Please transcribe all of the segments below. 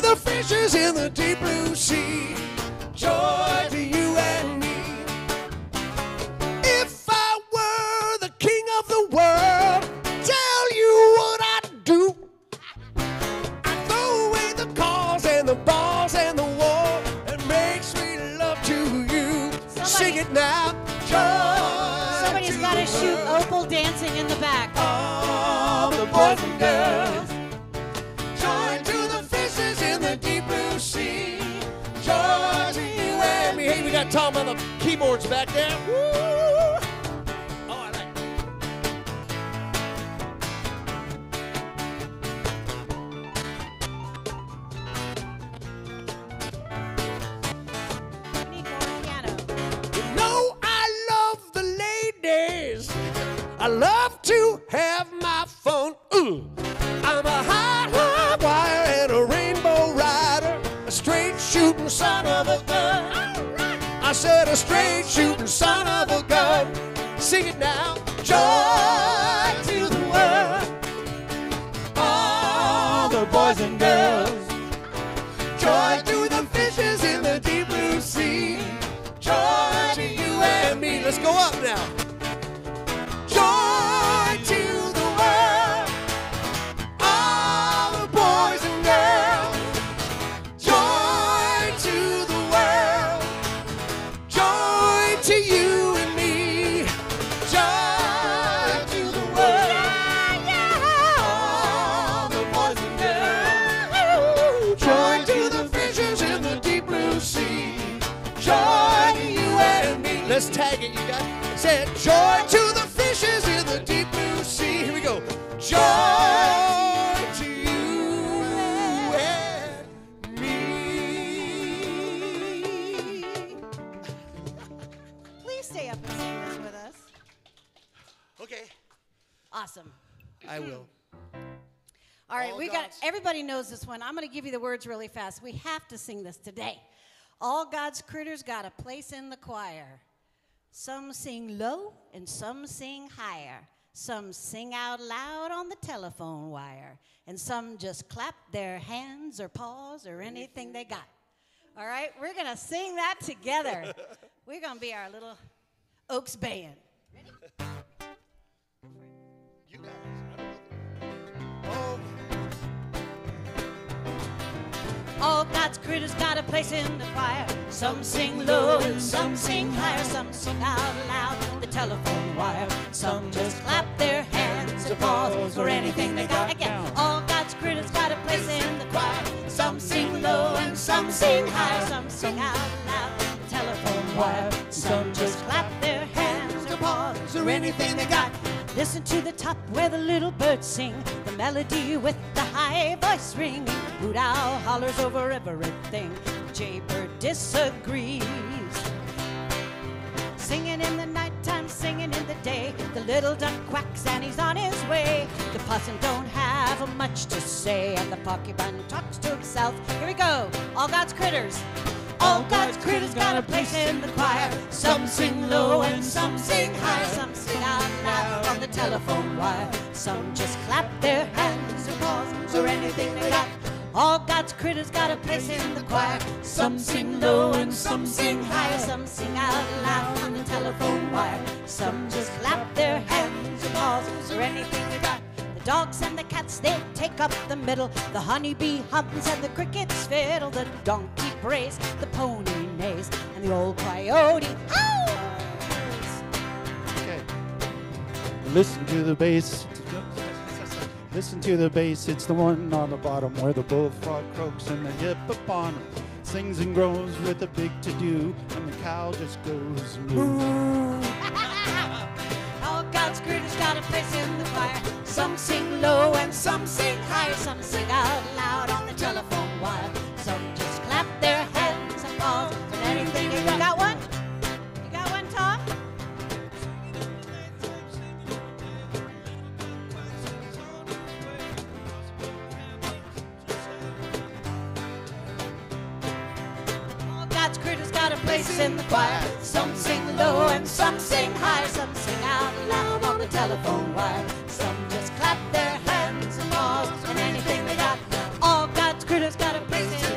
the fishes in the deep blue sea. Joy to you and me. If I were the king of the world, tell you what I'd do. I'd throw away the cars and the bars and the war and make sweet love to you. Sing it now. Joy. Somebody's got to shoot Opal dancing in the back. All the boys and girls. Joy to the fishes in the deep blue sea. Joy to you and me. Hey, we got Tom on the keyboards back there. Woo! Oh, I like it. We need more piano. You know I love the ladies. I love to have my fun. I'm a high wire and a rainbow rider, a straight shooting son of a gun. I said a straight shooting son of a gun. Sing it now. Joy to the world. All the boys and girls. Joy to the fishes in the deep blue sea. Joy to you and me. Let's go up now. Joy to the world. All the boys and girls. Joy to the world. Joy to you and me. Joy to the world. All the boys and girls. Joy to the fishes in the deep blue sea. Joy to you and me. Let's tag it, you guys. Say it. Joy to the fishes in the deep blue sea. Here we go. Joy to you and me. Please stay up and sing this with us. Okay. Awesome. I will. All right, All we God's- got everybody knows this one. I'm going to give you the words really fast. We have to sing this today. All God's critters got a place in the choir. Some sing low and some sing higher. Some sing out loud on the telephone wire. And some just clap their hands or paws or anything they got. All right, we're going to sing that together. We're going to be our little Oaks band. You guys. Oh. All God's critters got a place in the choir. Some sing low and some sing higher. Some sing out loud on the telephone wire. Some just clap their hands or paws or anything they got. Again, all God's critters got a place in the choir. Some sing low and some sing higher. Some sing out loud on the telephone wire. Some just clap their hands or paws or anything they got. Listen to the top where the little birds sing, the melody with the high voice ringing. Hoot owl hollers over everything. Jaybird disagrees. Singing in the nighttime, singing in the day. The little duck quacks and he's on his way. The possum don't have much to say, and the porcupine talks to himself. Here we go. All God's critters. All God's critters got a place in the choir. Some sing low and some sing high. Some sing out loud on the telephone wire. Some just clap their hands or paws or anything they got. All God's critters got a place in the choir. Some sing low and some sing high. Some sing out loud on the telephone wire. Some just clap their hands or paws or anything they got. The dogs and the cats, they take up the middle. The honeybee hums and the crickets fiddle. The donkey brays, the pony neighs, and the old coyote howls. Okay. Listen to the bass. Listen to the bass. It's the one on the bottom where the bullfrog croaks and the hippopotamus sings and grows with a big to-do, and the cow just goes moo. All God's critters got a place in the choir. Some sing low and some sing high. Some sing out loud on the telephone wire. Some just clap their hands and paws and anything. You got one? You got one, Tom? All God's critters got a place in the choir. Some sing low and some sing high. Some sing out loud on the telephone wire. Some just clap their hands and paws and anything they got. All God's critters got a place in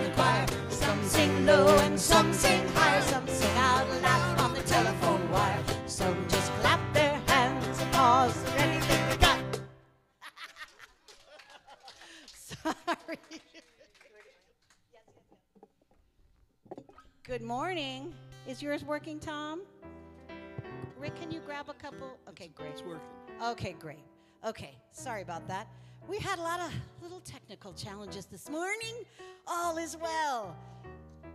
Sorry. Good morning. Is yours working, Tom? Rick, can you grab a couple? Okay, great. It's working. Okay, great. Okay, sorry about that. We had a lot of little technical challenges this morning. All is well.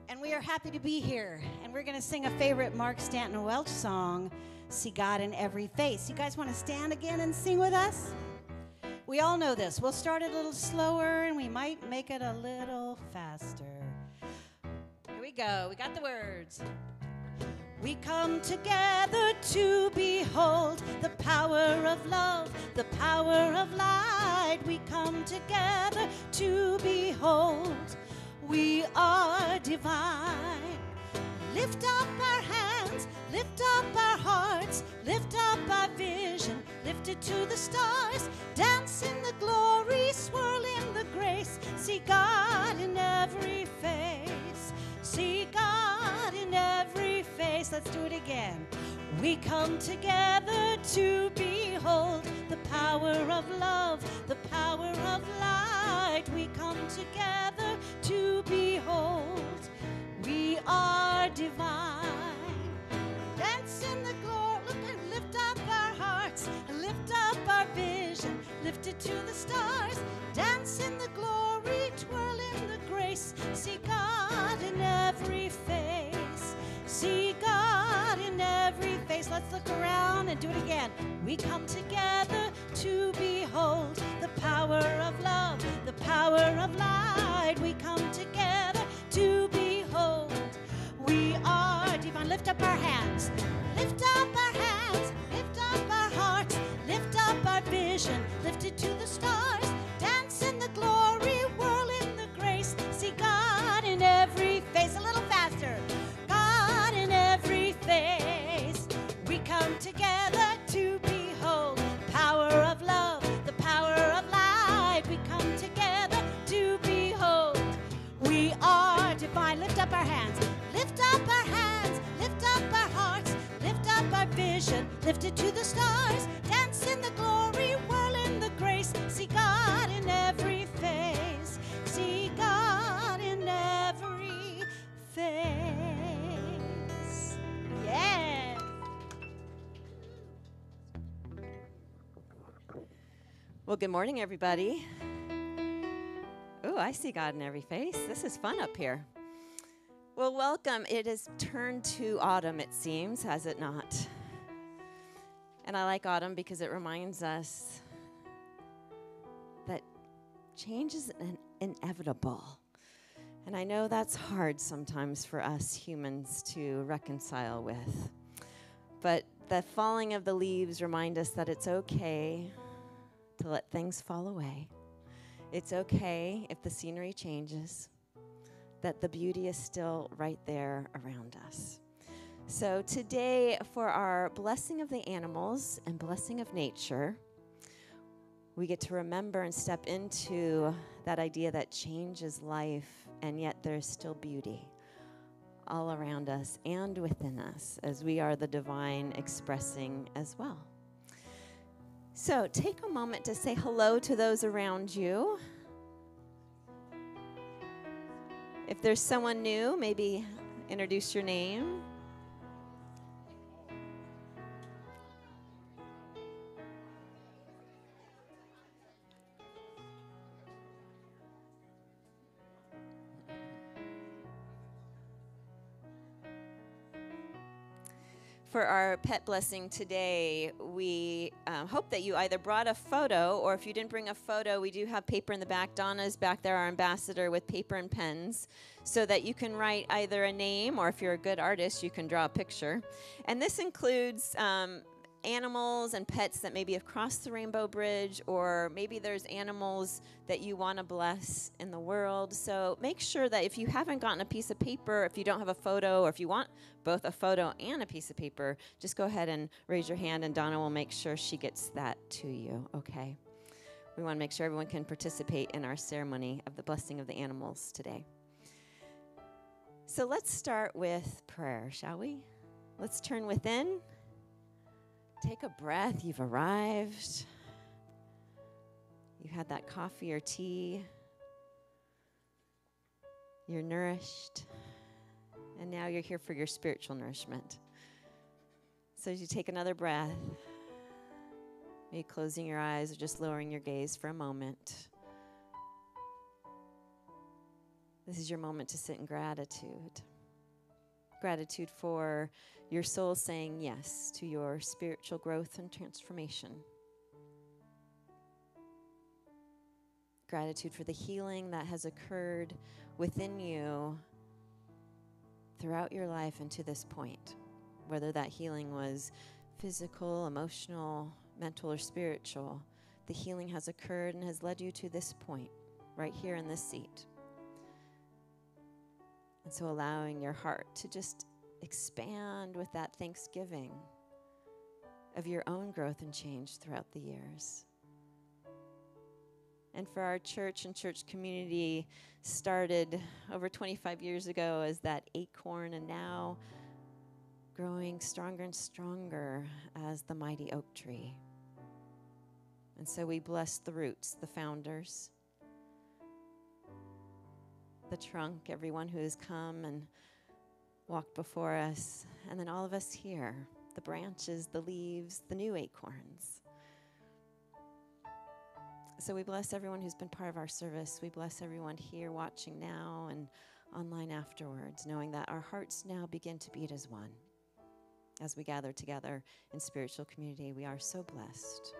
And we are happy to be here. And we're going to sing a favorite Mark Stanton Welch song, See God in Every Face. You guys want to stand again and sing with us? We all know this. We'll start it a little slower, and we might make it a little faster. Here we go. We got the words. We come together to behold the power of love, the power of light. We come together to behold we are divine. Lift up our hands, lift up our hearts, lift up our vision, lift it to the stars. Dance in the glory, swirl in the grace. See God in every face. See God in every face. Let's do it again. We come together to behold the power of love, the power of light. We come together to behold we are divine. Dance in the glory, look and lift up our hearts, lift up our vision, lift it to the stars. Dance in the glory, twirl in the grace. See God in every face. See God in every face. Let's look around and do it again. We come together to behold the power of love, the power of light. We come together to behold we are divine. Lift up our hands, lift up our hands, lift up our hearts, lift up our vision, lift it to the stars. Dance in the glory, whirl in the grace. See God in every face. A little faster. God in every face. We come together to behold power of love, the power of light. We come together to behold we are divine. Lift up our hands, lift up our hands, lift up our hearts, lift up our vision, lift it to the stars. Dance in the glory, whirl in the grace. See God in every face. See God in every face. Yes. Well, good morning, everybody. Oh, I see God in every face. This is fun up here. Well, welcome. It has turned to autumn, it seems, has it not? And I like autumn because it reminds us that change is inevitable. And I know that's hard sometimes for us humans to reconcile with. But the falling of the leaves remind us that it's okay to let things fall away. It's okay if the scenery changes, that the beauty is still right there around us. So today, for our blessing of the animals and blessing of nature, we get to remember and step into that idea that change is life, and yet there's still beauty all around us and within us as we are the divine expressing as well. So take a moment to say hello to those around you. If there's someone new, maybe introduce your name. For our pet blessing today, we hope that you either brought a photo, or if you didn't bring a photo, we do have paper in the back. Donna's back there, our ambassador, with paper and pens, so that you can write either a name, or if you're a good artist, you can draw a picture. And this includes animals and pets that maybe have crossed the Rainbow Bridge, or maybe there's animals that you want to bless in the world. So make sure that if you haven't gotten a piece of paper, if you don't have a photo, or if you want both a photo and a piece of paper, just go ahead and raise your hand, and Donna will make sure she gets that to you, okay? We want to make sure everyone can participate in our ceremony of the blessing of the animals today. So let's start with prayer, shall we? Let's turn within. Take a breath. You've arrived. You had that coffee or tea. You're nourished. And now you're here for your spiritual nourishment. So as you take another breath, maybe closing your eyes or just lowering your gaze for a moment. This is your moment to sit in gratitude. Gratitude for your soul saying yes to your spiritual growth and transformation. Gratitude for the healing that has occurred within you throughout your life and to this point. Whether that healing was physical, emotional, mental, or spiritual, the healing has occurred and has led you to this point, right here in this seat. And so allowing your heart to just expand with that thanksgiving of your own growth and change throughout the years. And for our church and church community started over 25 years ago as that acorn, and now growing stronger and stronger as the mighty oak tree. And so we bless the roots, the founders, the trunk, everyone who has come and walked before us, and then all of us here, the branches, the leaves, the new acorns. So we bless everyone who's been part of our service. We bless everyone here watching now and online afterwards, knowing that our hearts now begin to beat as one. As we gather together in spiritual community, we are so blessed.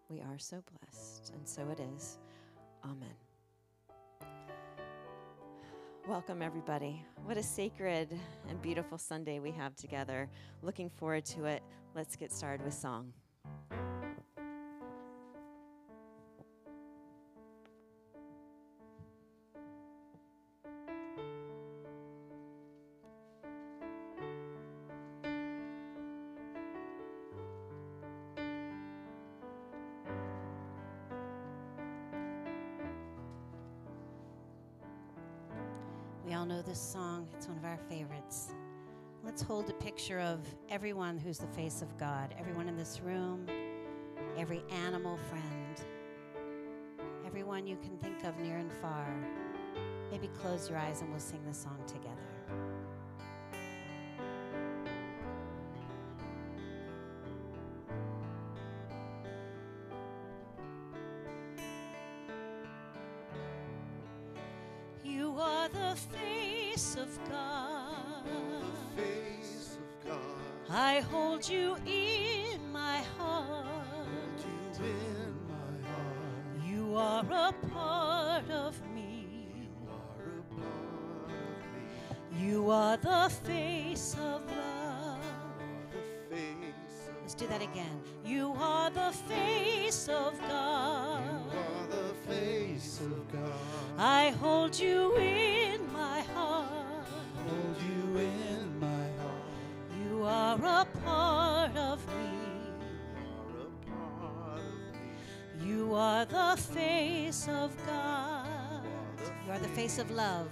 We are so blessed, and so it is. Amen. Welcome, everybody. What a sacred and beautiful Sunday we have together. Looking forward to it. Let's get started with song. We all know this song. It's one of our favorites. Let's hold a picture of everyone who's the face of God, everyone in this room, every animal friend, everyone you can think of near and far. Maybe close your eyes and we'll sing this song together. You are the face of God. The face of God. I hold you in my heart. Hold you in my heart. You are a part of me. You are a part of me. You are the face of love. The face of Let's do that again. You are the face of God. You are the face of God. I hold you in my heart. Hold you in my heart. You are a part of me. You are a part of me. You are the face of God. You are the face of love.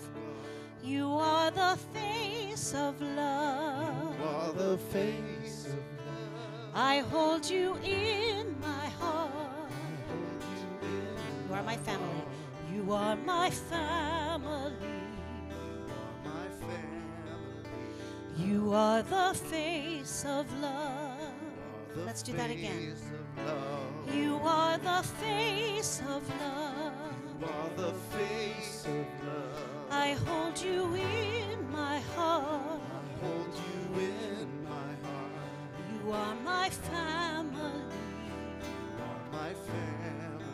You are the face of love. You are the face of love. I hold you in my heart. Hold you in You are my family. You are my family. my family. You are the face of love. The Let's do that again. face of love. You are the face of love. You are the face of love. I hold you in my heart. Hold you in my heart. You are my family. You are my family.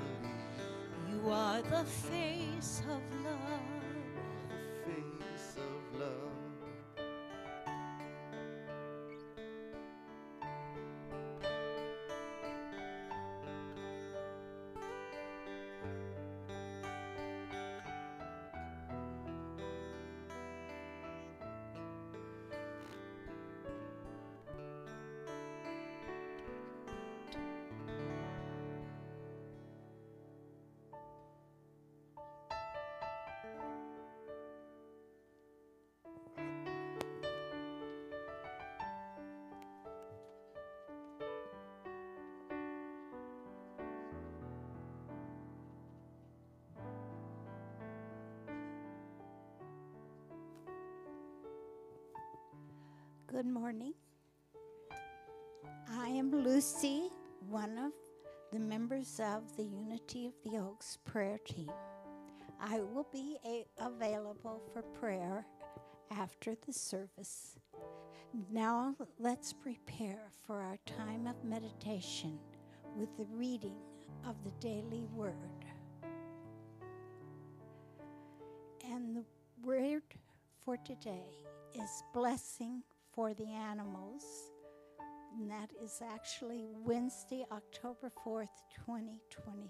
You are the face of love. The face of love. Good morning. I am Lucy, one of the members of the Unity of the Oaks prayer team. I will be available for prayer after the service. Now let's prepare for our time of meditation with the reading of the daily word. And the word for today is blessing for the animals. And that is actually Wednesday, October 4th, 2023.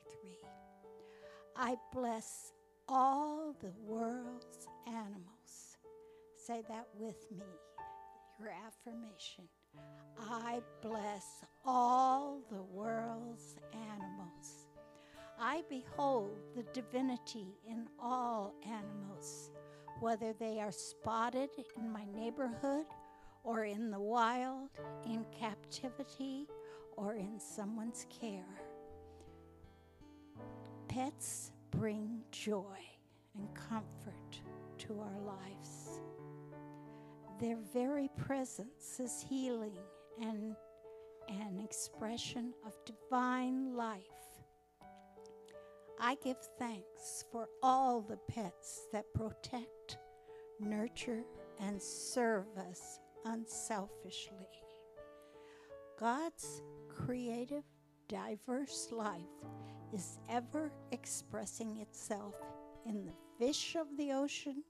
I bless all the world's animals. Say that with me, your affirmation. I bless all the world's animals. I behold the divinity in all animals, whether they are spotted in my neighborhood or in the wild, in captivity, or in someone's care. Pets bring joy and comfort to our lives. Their very presence is healing and an expression of divine life. I give thanks for all the pets that protect, nurture, and serve us unselfishly. God's creative, diverse life is ever expressing itself in the fish of the ocean,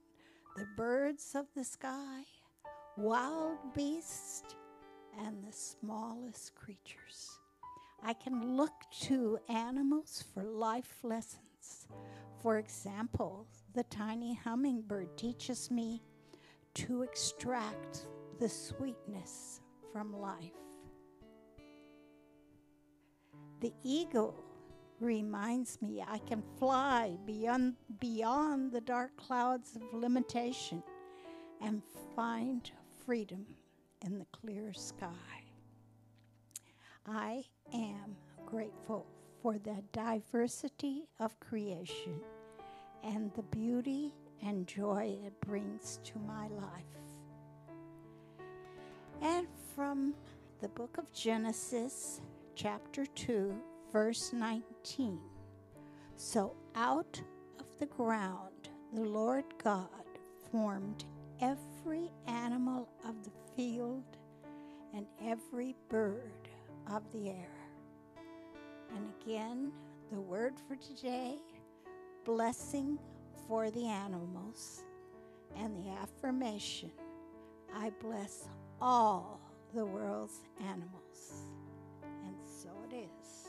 the birds of the sky, wild beasts, and the smallest creatures. I can look to animals for life lessons. For example, the tiny hummingbird teaches me to extract the sweetness from life. The eagle reminds me I can fly beyond the dark clouds of limitation and find freedom in the clear sky. I am grateful for the diversity of creation and the beauty and joy it brings to my life. And from the book of Genesis, chapter 2, verse 19. So out of the ground the Lord God formed every animal of the field and every bird of the air. And again, the word for today, blessing for the animals, and the affirmation, I bless all the world's animals. And so it is.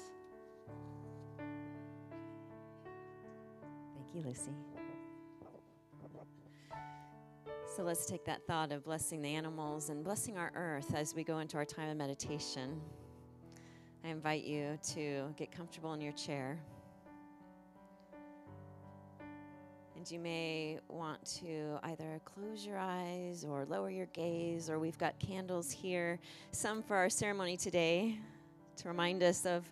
Thank you, Lucy. So let's take that thought of blessing the animals and blessing our earth as we go into our time of meditation. I invite you to get comfortable in your chair. And you may want to either close your eyes or lower your gaze, or we've got candles here, some for our ceremony today to remind us of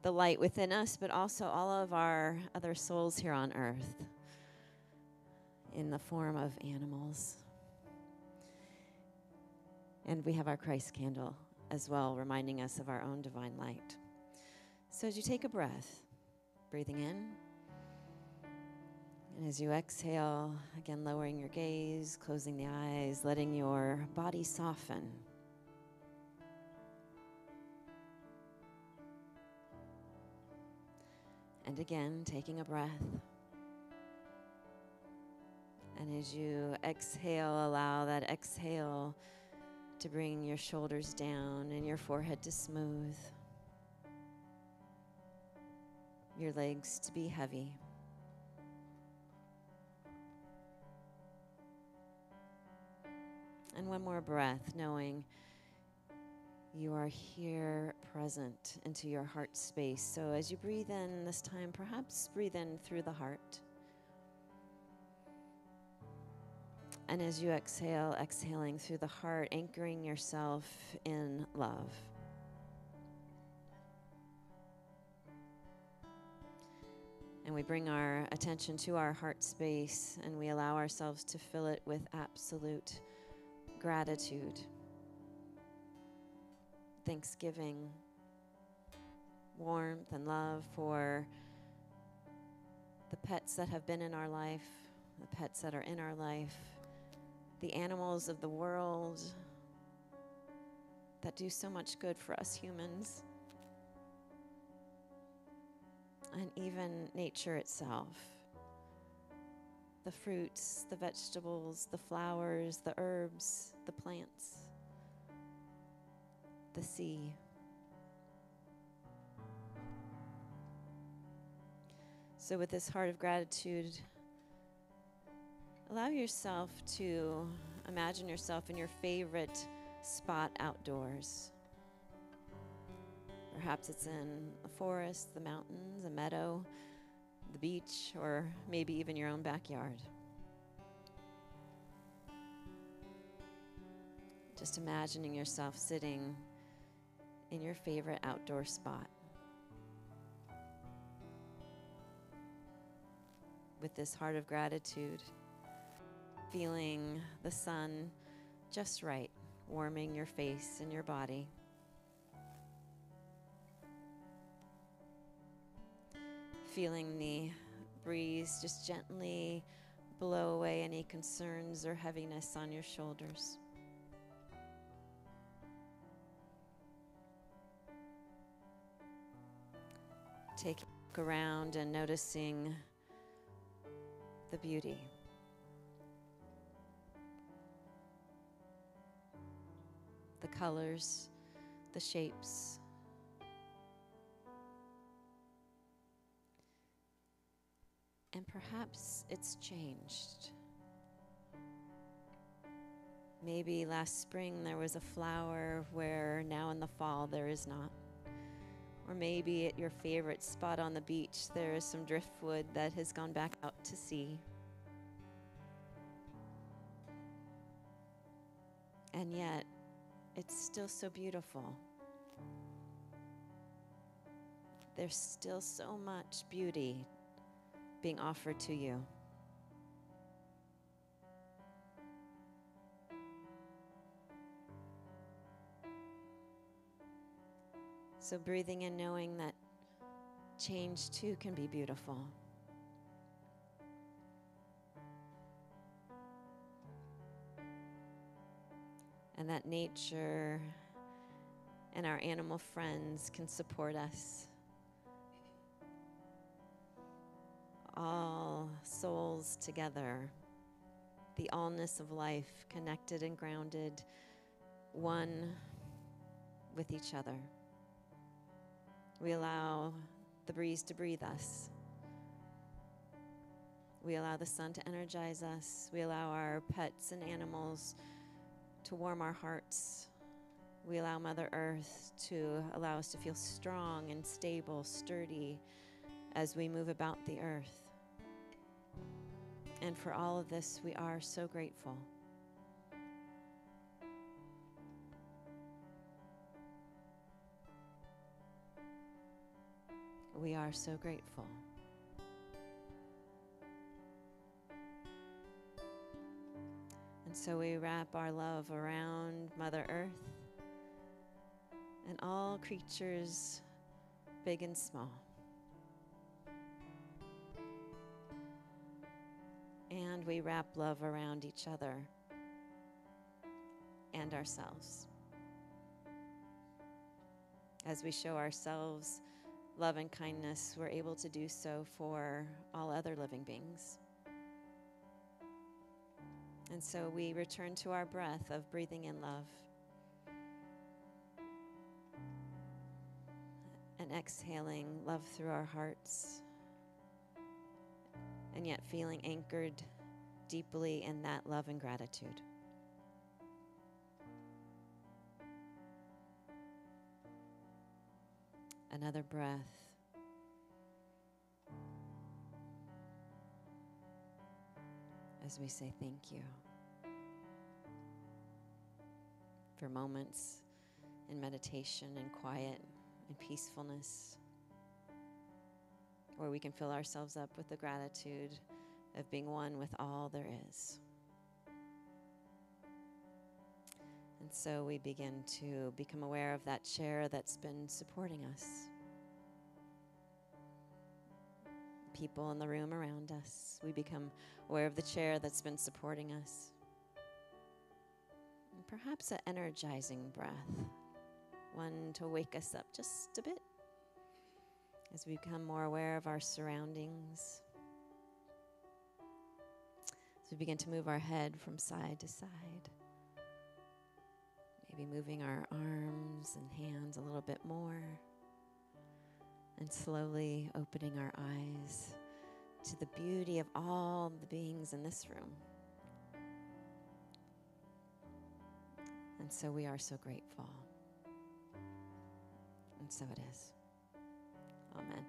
the light within us, but also all of our other souls here on earth in the form of animals. And we have our Christ candle as well, reminding us of our own divine light. So as you take a breath, breathing in, and as you exhale, again lowering your gaze, closing the eyes, letting your body soften. And again, taking a breath. And as you exhale, allow that exhale to bring your shoulders down and your forehead to smooth, your legs to be heavy. And one more breath, knowing you are here present into your heart space. So as you breathe in this time, perhaps breathe in through the heart. And as you exhale, exhaling through the heart, anchoring yourself in love. And we bring our attention to our heart space and we allow ourselves to fill it with absolute gratitude thanksgiving, warmth, and love for the pets that have been in our life, the pets that are in our life, the animals of the world that do so much good for us humans, and even nature itself. The fruits, the vegetables, the flowers, the herbs, the plants, the sea. So with this heart of gratitude, allow yourself to imagine yourself in your favorite spot outdoors. Perhaps it's in a forest, the mountains, a meadow, the beach, or maybe even your own backyard. Just imagining yourself sitting in your favorite outdoor spot with this heart of gratitude, feeling the sun just right, warming your face and your body. Feeling the breeze just gently blow away any concerns or heaviness on your shoulders. Taking a look around and noticing the beauty. The colors, the shapes. And perhaps it's changed. Maybe last spring there was a flower where now in the fall there is not. Or maybe at your favorite spot on the beach there is some driftwood that has gone back out to sea. And yet, it's still so beautiful. There's still so much beauty being offered to you. So breathing in, knowing that change too can be beautiful. And that nature and our animal friends can support us. All souls together, the allness of life, connected and grounded, one with each other. We allow the breeze to breathe us. We allow the sun to energize us. We allow our pets and animals to warm our hearts. We allow Mother Earth to allow us to feel strong and stable, sturdy as we move about the earth. And for all of this, we are so grateful. We are so grateful. And so we wrap our love around Mother Earth and all creatures, big and small. And we wrap love around each other and ourselves. As we show ourselves love and kindness, we're able to do so for all other living beings. And so we return to our breath of breathing in love and exhaling love through our hearts, and yet feeling anchored deeply in that love and gratitude. Another breath. As we say thank you for moments in meditation and quiet and peacefulness, where we can fill ourselves up with the gratitude of being one with all there is. And so we begin to become aware of that chair that's been supporting us. People in the room around us. We become aware of the chair that's been supporting us. And perhaps an energizing breath, one to wake us up just a bit as we become more aware of our surroundings. As we begin to move our head from side to side. Maybe moving our arms and hands a little bit more. And slowly opening our eyes to the beauty of all the beings in this room. And so we are so grateful. And so it is. Amen.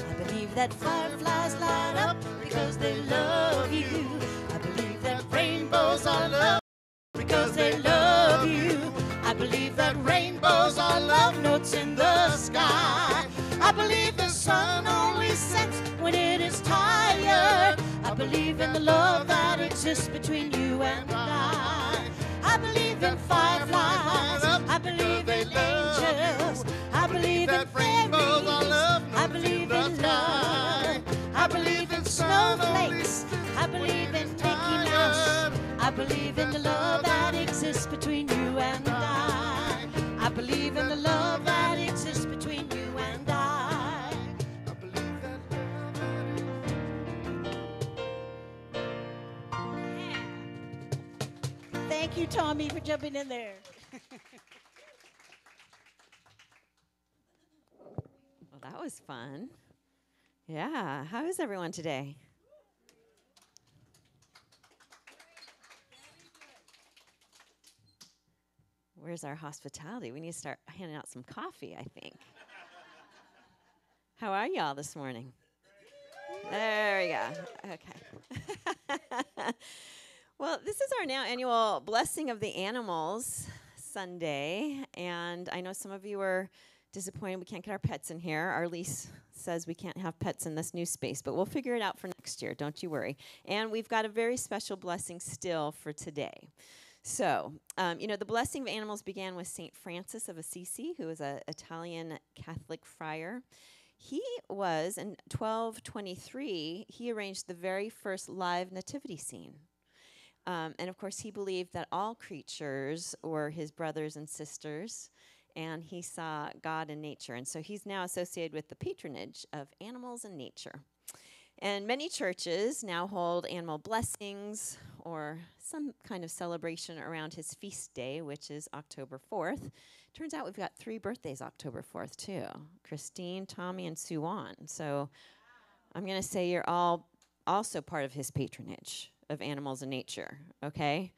I believe that fireflies light up because they love you. I believe that rainbows are love because they love you. I believe that rainbows are love notes in the sky. I believe the sun only sets when it is tired. I believe in the love that exists between you and I. I believe in fireflies. I believe in angels. I believe in rainbows are love. I believe in love. I believe in snowflakes. I believe in Mickey Mouse. I believe in the love that exists between you and I. I believe in the love that exists between you and I. I believe that love. Yeah. Thank you, Tommy, for jumping in there. Well, that was fun. Yeah. How is everyone today? Where's our hospitality? We need to start handing out some coffee, I think. How are y'all this morning? There we go. Okay. Well, this is our now annual Blessing of the Animals Sunday, and I know some of you are disappointed we can't get our pets in here. Our lease says we can't have pets in this new space, but we'll figure it out for next year, don't you worry. And we've got a very special blessing still for today. So, the blessing of animals began with St. Francis of Assisi, who was an Italian Catholic friar. He was, in 1223, he arranged the very first live nativity scene. And, of course, he believed that all creatures were his brothers and sisters, and he saw God in nature. And so he's now associated with the patronage of animals and nature. And many churches now hold animal blessings or some kind of celebration around his feast day, which is October 4th. Turns out we've got 3 birthdays October 4th, too. Christine, Tommy, and Sue Ann. So I'm going to say you're all also part of his patronage of animals and nature, okay?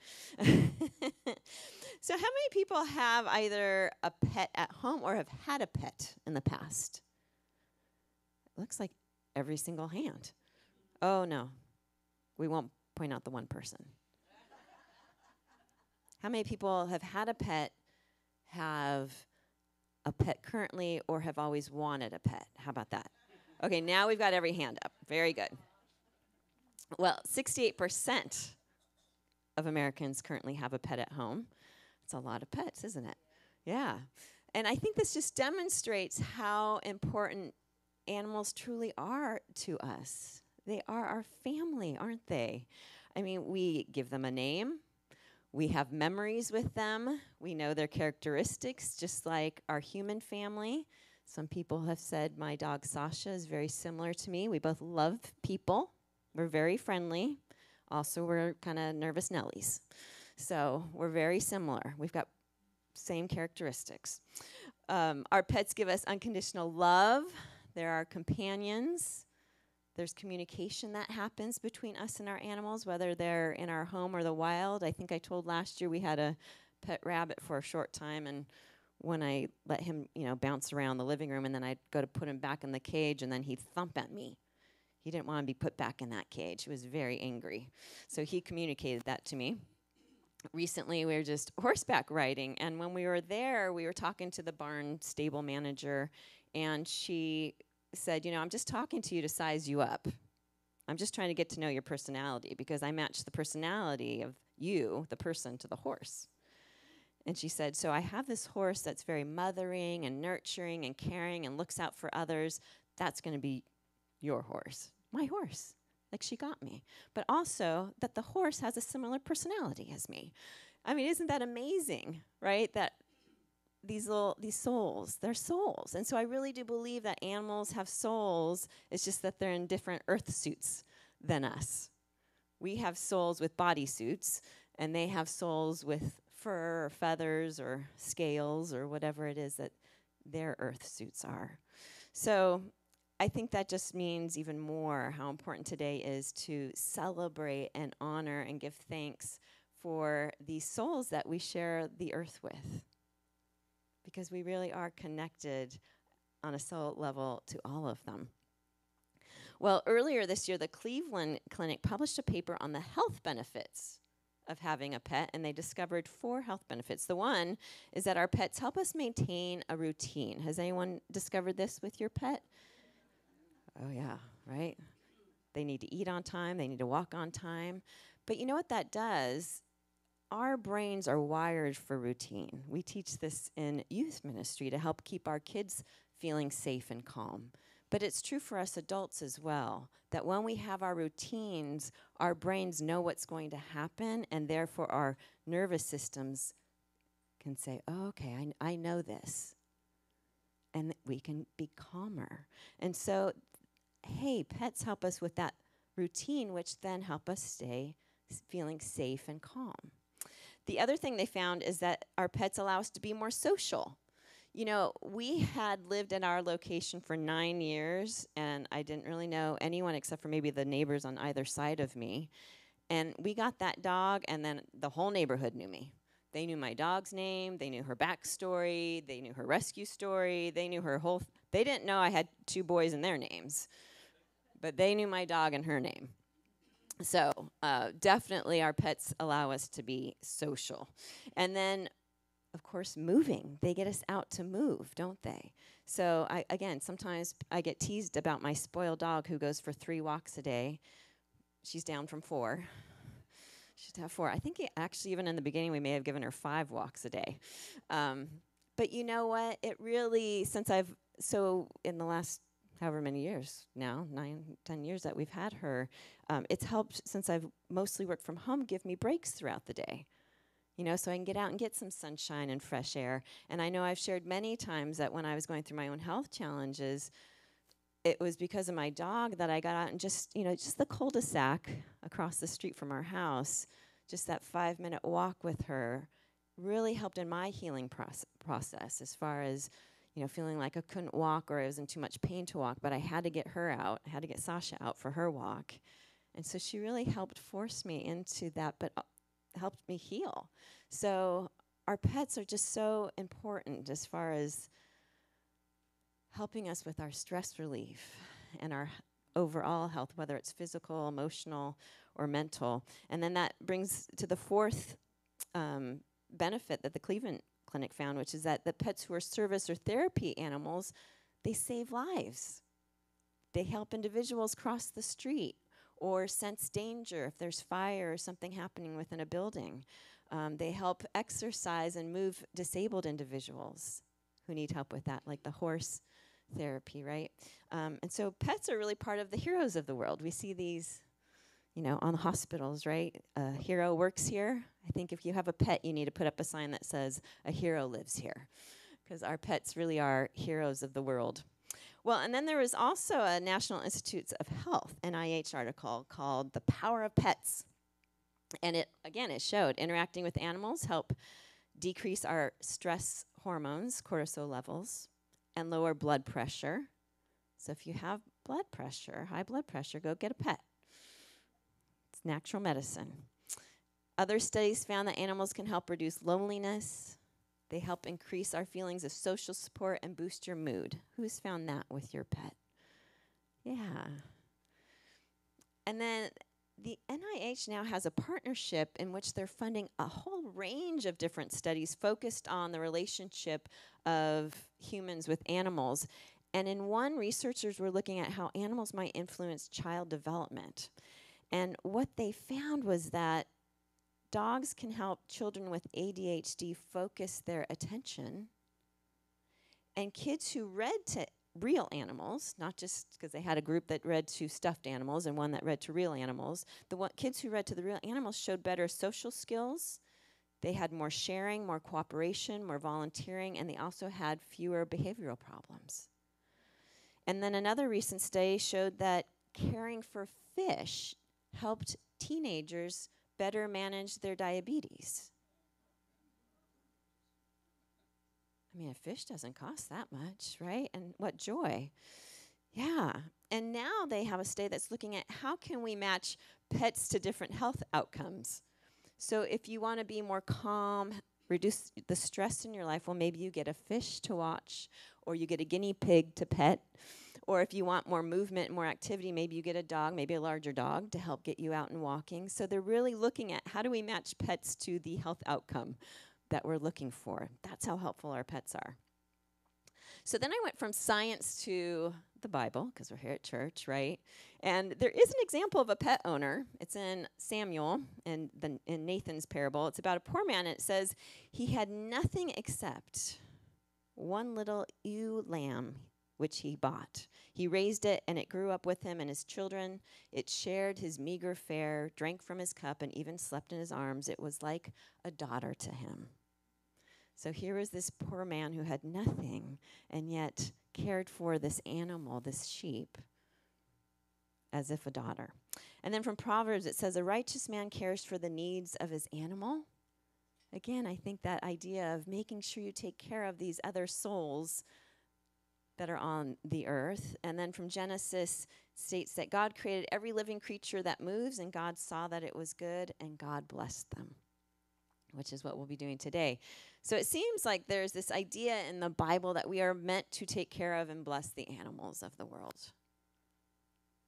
So how many people have either a pet at home or have had a pet in the past? It looks like every single hand. Oh, no. We won't point out the one person. How many people have had a pet, have a pet currently, or have always wanted a pet? How about that? Okay, now we've got every hand up. Very good. Well, 68% of Americans currently have a pet at home. It's a lot of pets, isn't it? Yeah. And I think this just demonstrates how important animals truly are to us. They are our family, aren't they? I mean, we give them a name. We have memories with them. We know their characteristics, just like our human family. Some people have said my dog Sasha is very similar to me. We both love people. We're very friendly. Also, we're kind of nervous Nellies. So we're very similar. We've got same characteristics. Our pets give us unconditional love. They're our companions. There's communication that happens between us and our animals, whether they're in our home or the wild. I think I told last year we had a pet rabbit for a short time, and when I let him, bounce around the living room, and then I'd go to put him back in the cage, and then he'd thump at me. He didn't want to be put back in that cage. He was very angry. So he communicated that to me. Recently, we were just horseback riding, and when we were there, we were talking to the barn stable manager, and she said, I'm just talking to you to size you up. I'm just trying to get to know your personality because I match the personality of you, the person, to the horse. And she said, so I have this horse that's very mothering and nurturing and caring and looks out for others. That's going to be your horse, my horse. Like, she got me. But also that the horse has a similar personality as me. I mean, isn't that amazing, right? That these souls, they're souls. And so I really do believe that animals have souls. It's just that they're in different earth suits than us. We have souls with body suits, and they have souls with fur or feathers or scales or whatever it is that their earth suits are. So I think that just means even more how important today is to celebrate and honor and give thanks for these souls that we share the earth with, because we really are connected on a soul level to all of them. Well, earlier this year, the Cleveland Clinic published a paper on the health benefits of having a pet, and they discovered 4 health benefits. The one is that our pets help us maintain a routine. Has anyone discovered this with your pet? Oh, yeah, right? They need to eat on time. They need to walk on time. But you know what that does? Our brains are wired for routine. We teach this in youth ministry to help keep our kids feeling safe and calm. But it's true for us adults as well, that when we have our routines, our brains know what's going to happen, and therefore our nervous systems can say, oh, okay, I know this. And we can be calmer. And so, hey, pets help us with that routine, which then help us stay feeling safe and calm. The other thing they found is that our pets allow us to be more social. We had lived in our location for 9 years, and I didn't really know anyone except for maybe the neighbors on either side of me. And we got that dog, and then the whole neighborhood knew me. They knew my dog's name. They knew her backstory. They knew her rescue story. They knew her whole... They didn't know I had 2 boys and their names, but they knew my dog and her name. So definitely our pets allow us to be social. And then, of course, moving. They get us out to move, don't they? So, sometimes I get teased about my spoiled dog who goes for 3 walks a day. She's down from 4. She should have 4. I think actually even in the beginning we may have given her 5 walks a day. But you know what? It really, in the last however many years now, 9, 10 years that we've had her, it's helped, since I've mostly worked from home, give me breaks throughout the day. So I can get out and get some sunshine and fresh air. And I know I've shared many times that when I was going through my own health challenges, it was because of my dog that I got out and just the cul-de-sac across the street from our house, just that 5-minute walk with her really helped in my healing process as far as, feeling like I couldn't walk or I was in too much pain to walk, but I had to get her out. I had to get Sasha out for her walk. And so she really helped force me into that, but helped me heal. So our pets are just so important as far as helping us with our stress relief and our overall health, whether it's physical, emotional, or mental. And then that brings to the 4th benefit that the Cleveland Clinic found, which is that the pets who are service or therapy animals, they save lives. They help individuals cross the street or sense danger if there's fire or something happening within a building. They help exercise and move disabled individuals who need help with that, like the horse therapy, right? And so pets are really part of the heroes of the world. We see these, on the hospitals, right? A hero works here. I think if you have a pet, you need to put up a sign that says, a hero lives here, because our pets really are heroes of the world. Well, and then there was also a National Institutes of Health, NIH article called The Power of Pets. And it showed interacting with animals help decrease our stress hormones, cortisol levels, and lower blood pressure. So if you have blood pressure, high blood pressure, go get a pet. It's natural medicine. Other studies found that animals can help reduce loneliness. They help increase our feelings of social support and boost your mood. Who's found that with your pet? Yeah. And then the NIH now has a partnership in which they're funding a whole range of different studies focused on the relationship of humans with animals. And in one, researchers were looking at how animals might influence child development. And what they found was that dogs can help children with ADHD focus their attention. And kids who read to real animals, not just because they had a group that read to stuffed animals and one that read to real animals, kids who read to the real animals showed better social skills. They had more sharing, more cooperation, more volunteering, and they also had fewer behavioral problems. And then another recent study showed that caring for fish helped teenagers better manage their diabetes. I mean, a fish doesn't cost that much, right? And what joy. Yeah. And now they have a study that's looking at how can we match pets to different health outcomes. So if you want to be more calm, reduce the stress in your life, well, maybe you get a fish to watch, or you get a guinea pig to pet. Or if you want more movement, more activity, maybe you get a dog, maybe a larger dog to help get you out and walking. So they're really looking at how do we match pets to the health outcome that we're looking for. That's how helpful our pets are. So then I went from science to the Bible, because we're here at church, right? And there is an example of a pet owner. It's in Samuel, in Nathan's parable. It's about a poor man, and it says, he had nothing except one little ewe lamb, which he bought. He raised it, and it grew up with him and his children. It shared his meager fare, drank from his cup, and even slept in his arms. It was like a daughter to him. So here was this poor man who had nothing, and yet cared for this animal, this sheep, as if a daughter. And then from Proverbs, it says, a righteous man cares for the needs of his animal. Again, I think that idea of making sure you take care of these other souls that are on the earth. And then from Genesis states that God created every living creature that moves, and God saw that it was good, and God blessed them, which is what we'll be doing today. So it seems like there's this idea in the Bible that we are meant to take care of and bless the animals of the world,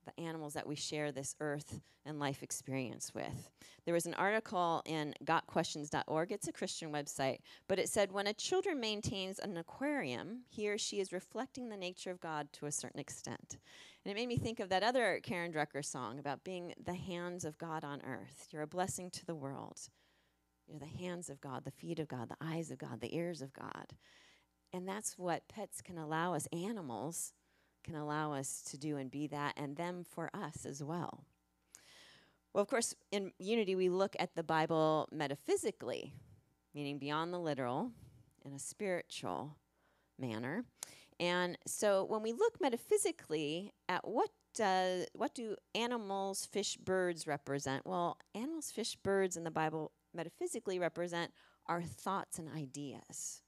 the animals that we share this earth and life experience with. There was an article in gotquestions.org. It's a Christian website, but it said, when a child maintains an aquarium, he or she is reflecting the nature of God to a certain extent. And it made me think of that other Karen Drucker song about being the hands of God on earth. You're a blessing to the world. You're the hands of God, the feet of God, the eyes of God, the ears of God. And that's what pets can allow us, animals can allow us to do and be that, and them for us as well. Well, of course, in Unity, we look at the Bible metaphysically, meaning beyond the literal, in a spiritual manner. And so when we look metaphysically at what do animals, fish, birds represent? Well, animals, fish, birds in the Bible metaphysically represent our thoughts and ideas.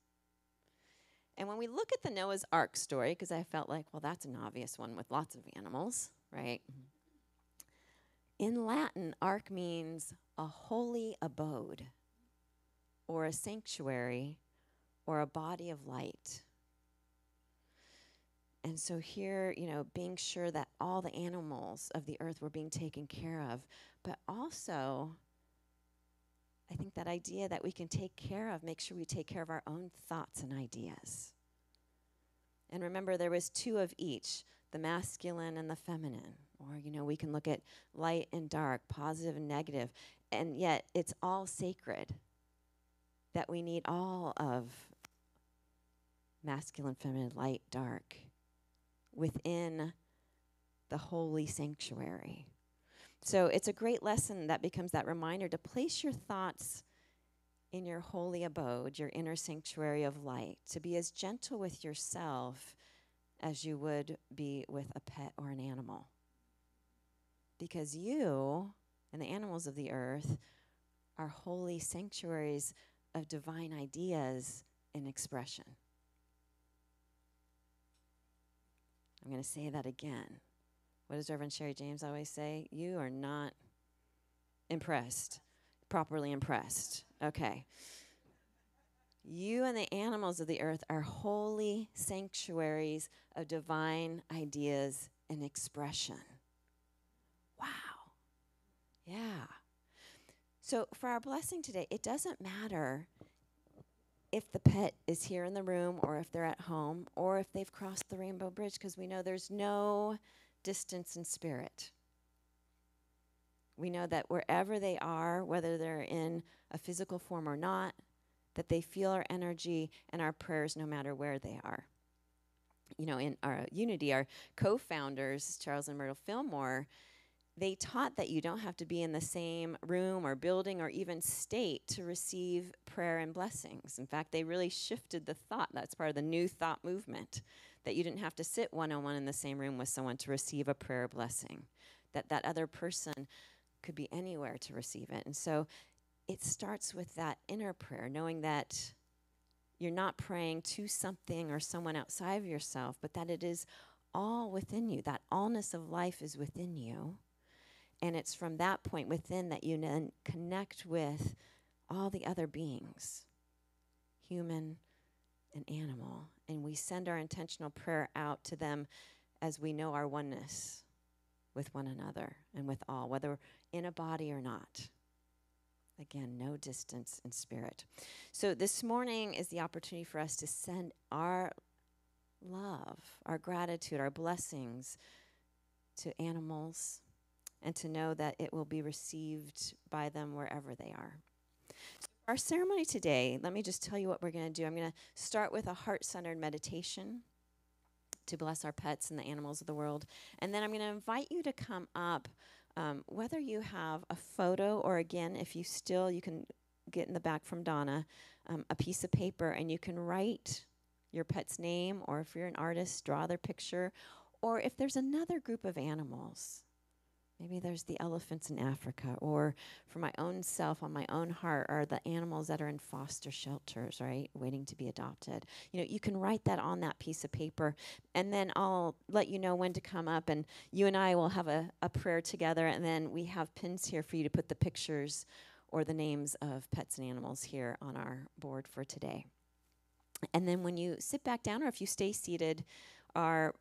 And when we look at the Noah's Ark story, because I felt like, well, that's an obvious one with lots of animals, right? In Latin, ark means a holy abode, or a sanctuary, or a body of light. And so here, being sure that all the animals of the earth were being taken care of, but also I think that idea that we can make sure we take care of our own thoughts and ideas. And remember, there was two of each, the masculine and the feminine. Or, we can look at light and dark, positive and negative. And yet, it's all sacred. That we need all of masculine, feminine, light, dark within the holy sanctuary. So it's a great lesson that becomes that reminder to place your thoughts in your holy abode, your inner sanctuary of light, to be as gentle with yourself as you would be with a pet or an animal. Because you and the animals of the earth are holy sanctuaries of divine ideas in expression. I'm going to say that again. What does Reverend Sherry James always say? You are not properly impressed. Okay. You and the animals of the earth are holy sanctuaries of divine ideas and expression. Wow. Yeah. So for our blessing today, it doesn't matter if the pet is here in the room or if they're at home or if they've crossed the rainbow bridge, because we know there's no distance in spirit. We know that wherever they are, whether they're in a physical form or not, that they feel our energy and our prayers no matter where they are. You know, in our Unity, our co-founders, Charles and Myrtle Fillmore, they taught that you don't have to be in the same room or building or even state to receive prayer and blessings. In fact, they really shifted the thought. That's part of the new thought movement, that you didn't have to sit one-on-one in the same room with someone to receive a prayer blessing, that that other person could be anywhere to receive it. And so it starts with that inner prayer, knowing that you're not praying to something or someone outside of yourself, but that it is all within you. That allness of life is within you. And it's from that point within that you then connect with all the other beings, human and animal. And we send our intentional prayer out to them as we know our oneness with one another and with all, whether in a body or not. Again, no distance in spirit. So this morning is the opportunity for us to send our love, our gratitude, our blessings to animals, and to know that it will be received by them wherever they are. So our ceremony today, let me just tell you what we're going to do. I'm going to start with a heart-centered meditation to bless our pets and the animals of the world. And then I'm going to invite you to come up, whether you have a photo or, again, if you can get in the back from Donna, a piece of paper, and you can write your pet's name, or if you're an artist, draw their picture, or if there's another group of animals. Maybe there's the elephants in Africa, or for my own self, on my own heart, are the animals that are in foster shelters, right, waiting to be adopted. You know, you can write that on that piece of paper, and then I'll let you know when to come up, and you and I will have a prayer together, and then we have pins here for you to put the pictures or the names of pets and animals here on our board for today. And then when you sit back down, or if you stay seated, our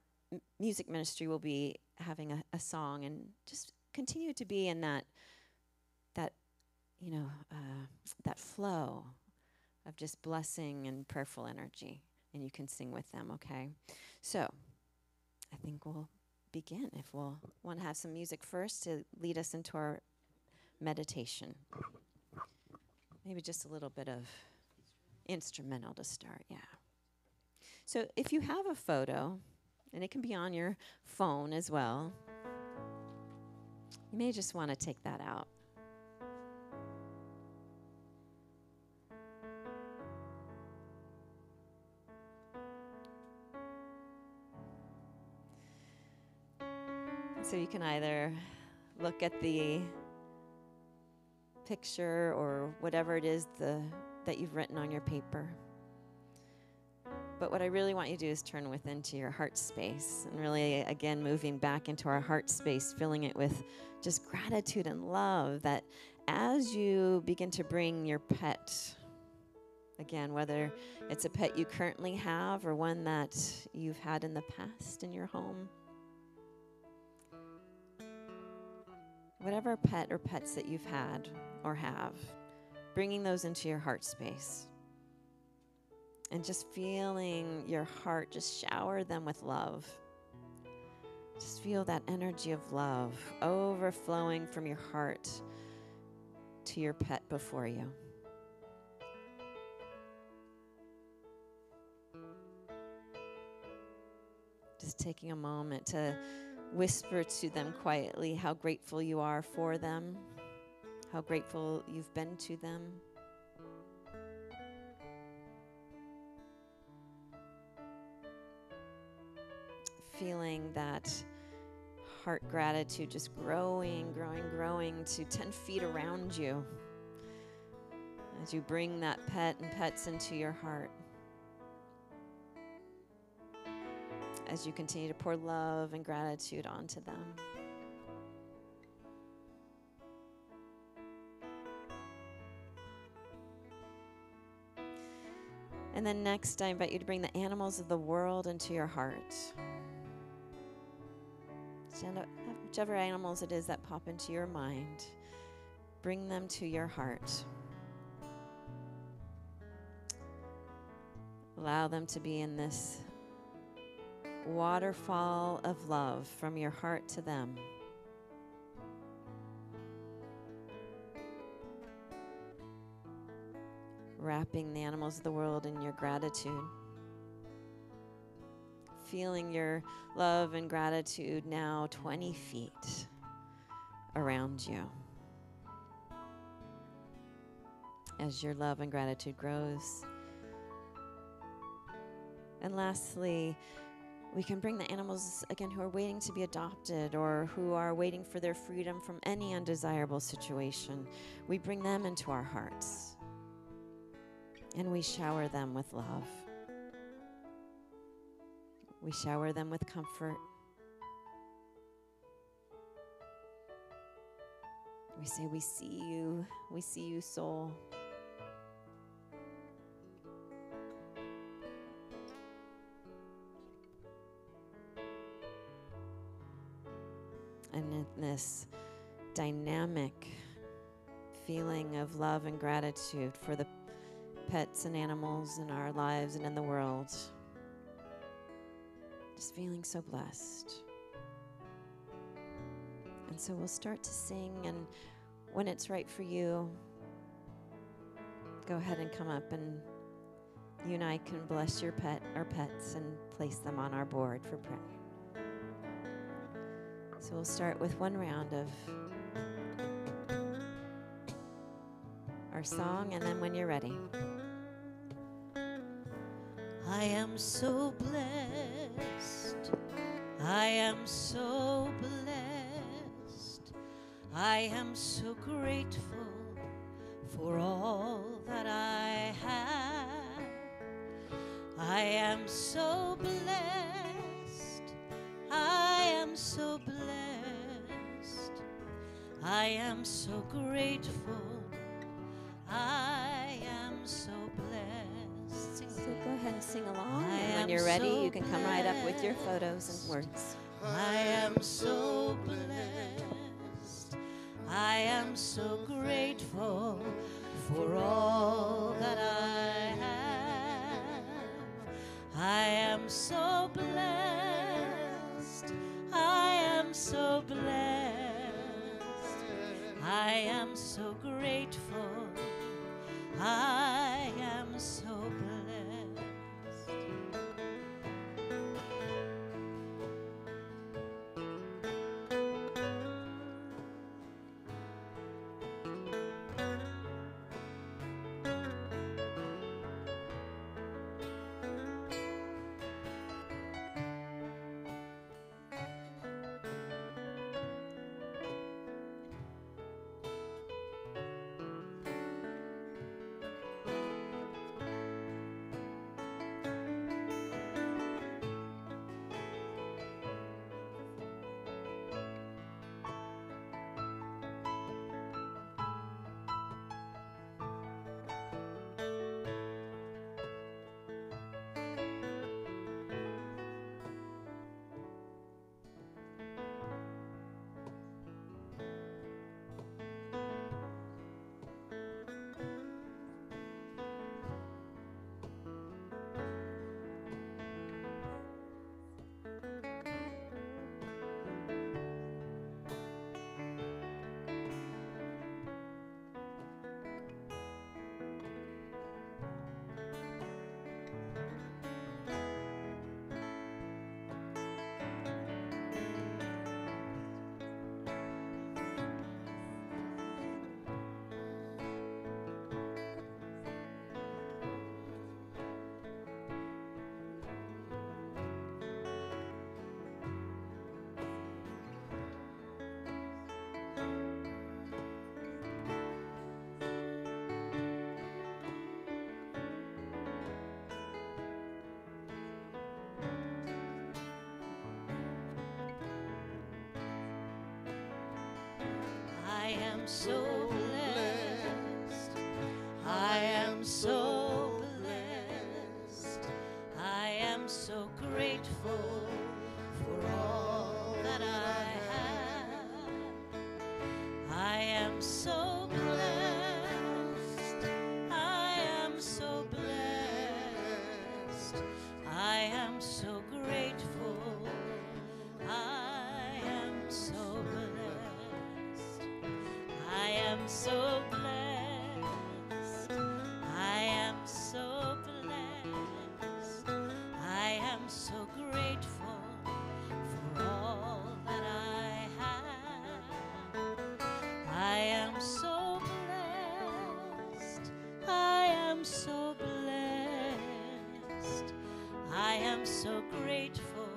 music ministry will be having a song, and just continue to be in that flow of just blessing and prayerful energy, and you can sing with them, okay? So I think we'll begin. If we'll want to have some music first to lead us into our meditation. Maybe just a little bit of instrumental to start, yeah. So if you have a photo, and it can be on your phone as well, you may just want to take that out. So you can either look at the picture or whatever it is that you've written on your paper. But what I really want you to do is turn within to your heart space, and really, again, moving back into our heart space, filling it with just gratitude and love, that as you begin to bring your pet, again, whether it's a pet you currently have or one that you've had in the past in your home, whatever pet or pets that you've had or have, bringing those into your heart space. And just feeling your heart just shower them with love. Just feel that energy of love overflowing from your heart to your pet before you. Just taking a moment to whisper to them quietly how grateful you are for them, how grateful you've been to them. Feeling that heart gratitude just growing to 10 feet around you as you bring that pet and pets into your heart. as you continue to pour love and gratitude onto them. And then next, I invite you to bring the animals of the world into your heart. Stand up, whichever animals it is that pop into your mind, bring them to your heart. Allow them to be in this waterfall of love from your heart to them. Wrapping the animals of the world in your gratitude. Feeling your love and gratitude now 20 feet around you. As your love and gratitude grows. And lastly, we can bring the animals, again, who are waiting to be adopted or who are waiting for their freedom from any undesirable situation. We bring them into our hearts. And we shower them with love. We shower them with comfort. We say, we see you, soul. And in this dynamic feeling of love and gratitude for the pets and animals in our lives and in the world, just feeling so blessed. And so we'll start to sing, and when it's right for you, go ahead and come up, and you and I can bless your pets and place them on our board for prayer. So we'll start with one round of our song, and then when you're ready. I am so blessed. I am so blessed. I am so grateful for all that I have. I am so blessed. I am so blessed. I am so grateful. I am so blessed. So go ahead and sing along. And when you're ready, you can come right up with your photos and words. I am so blessed. I am so grateful for all that I have. I am so blessed. I am so blessed. I am so grateful. I am so blessed. am so blessed. I am so blessed. I am so grateful for all that I have. I am so blessed. I am so blessed. I am so grateful. I am so blessed. I am so blessed. I am so blessed. I am so grateful for all that I have. I am so blessed. I am so blessed. I am so grateful.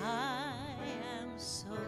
I am so blessed.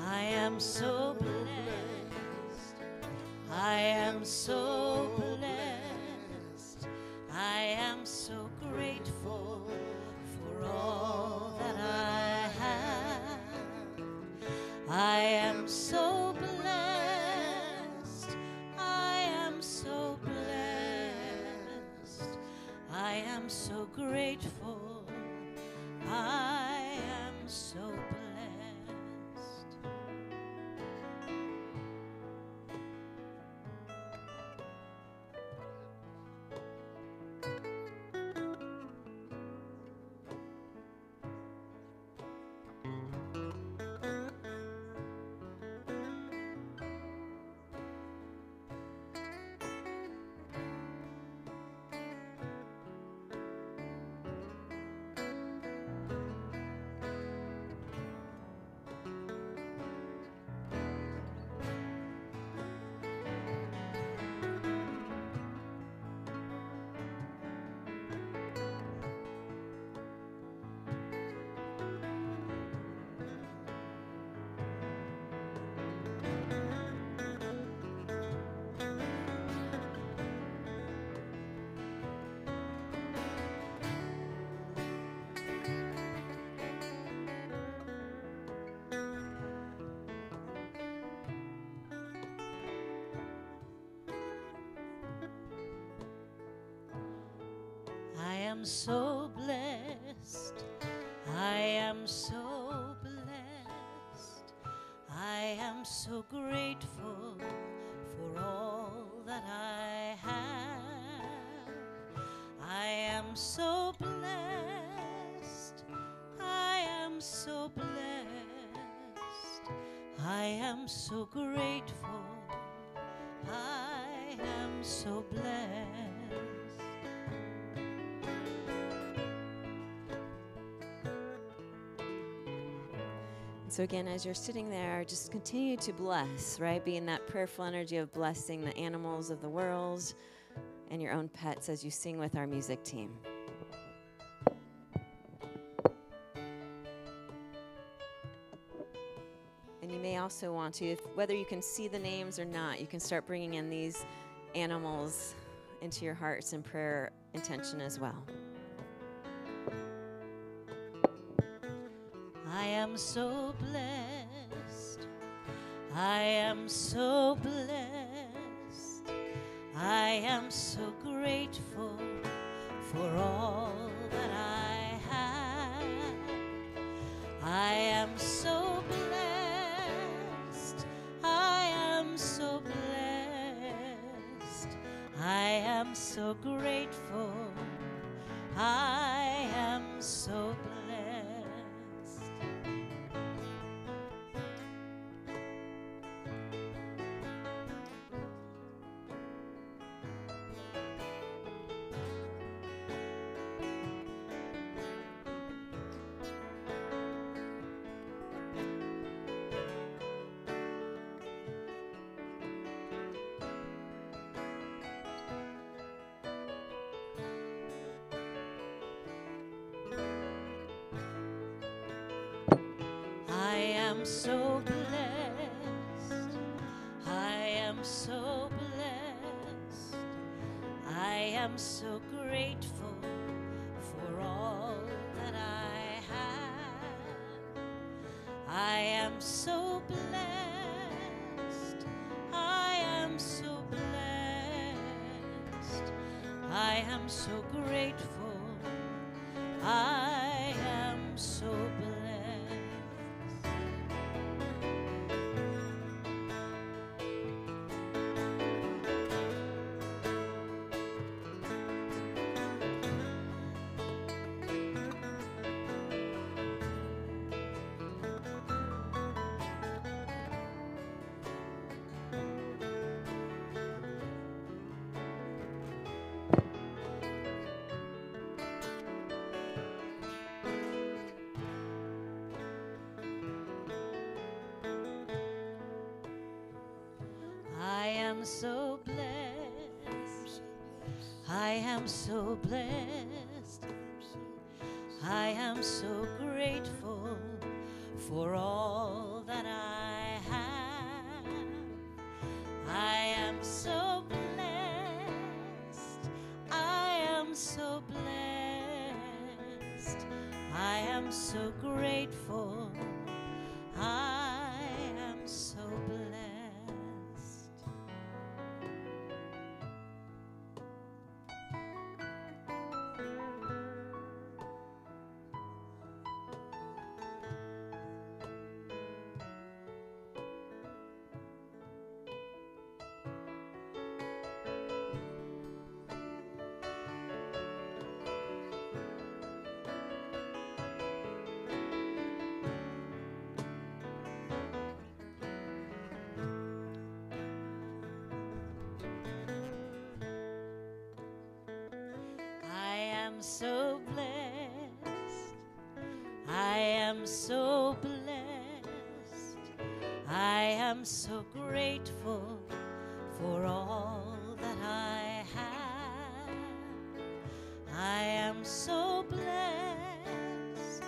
I am so blessed. I am so blessed. I am so grateful for all that I have. I am so blessed. I am so blessed. I am so grateful. I am so blessed. I am so blessed. I am so blessed. I am so grateful for all that I have. I am so blessed. I am so blessed. I am so grateful. I am so blessed. So again, as you're sitting there, just continue to bless, right? Be in that prayerful energy of blessing the animals of the world and your own pets as you sing with our music team. And you may also want to, whether you can see the names or not, you can start bringing in these animals into your hearts and prayer intention as well. I am so blessed. I am so blessed. I am so grateful for all that I have. I am so blessed. I am so blessed. I am so grateful. I am so blessed. I am so blessed. I am so blessed. I am so grateful for all that I have. I am so blessed. I am so blessed. I am so grateful. I am so blessed. I am so blessed. I am so blessed. I am so grateful for all that I have. I am so blessed. I am so blessed. I am so grateful. I am so blessed. I am so blessed. I am so blessed. I am so grateful for all that I have. I am so blessed.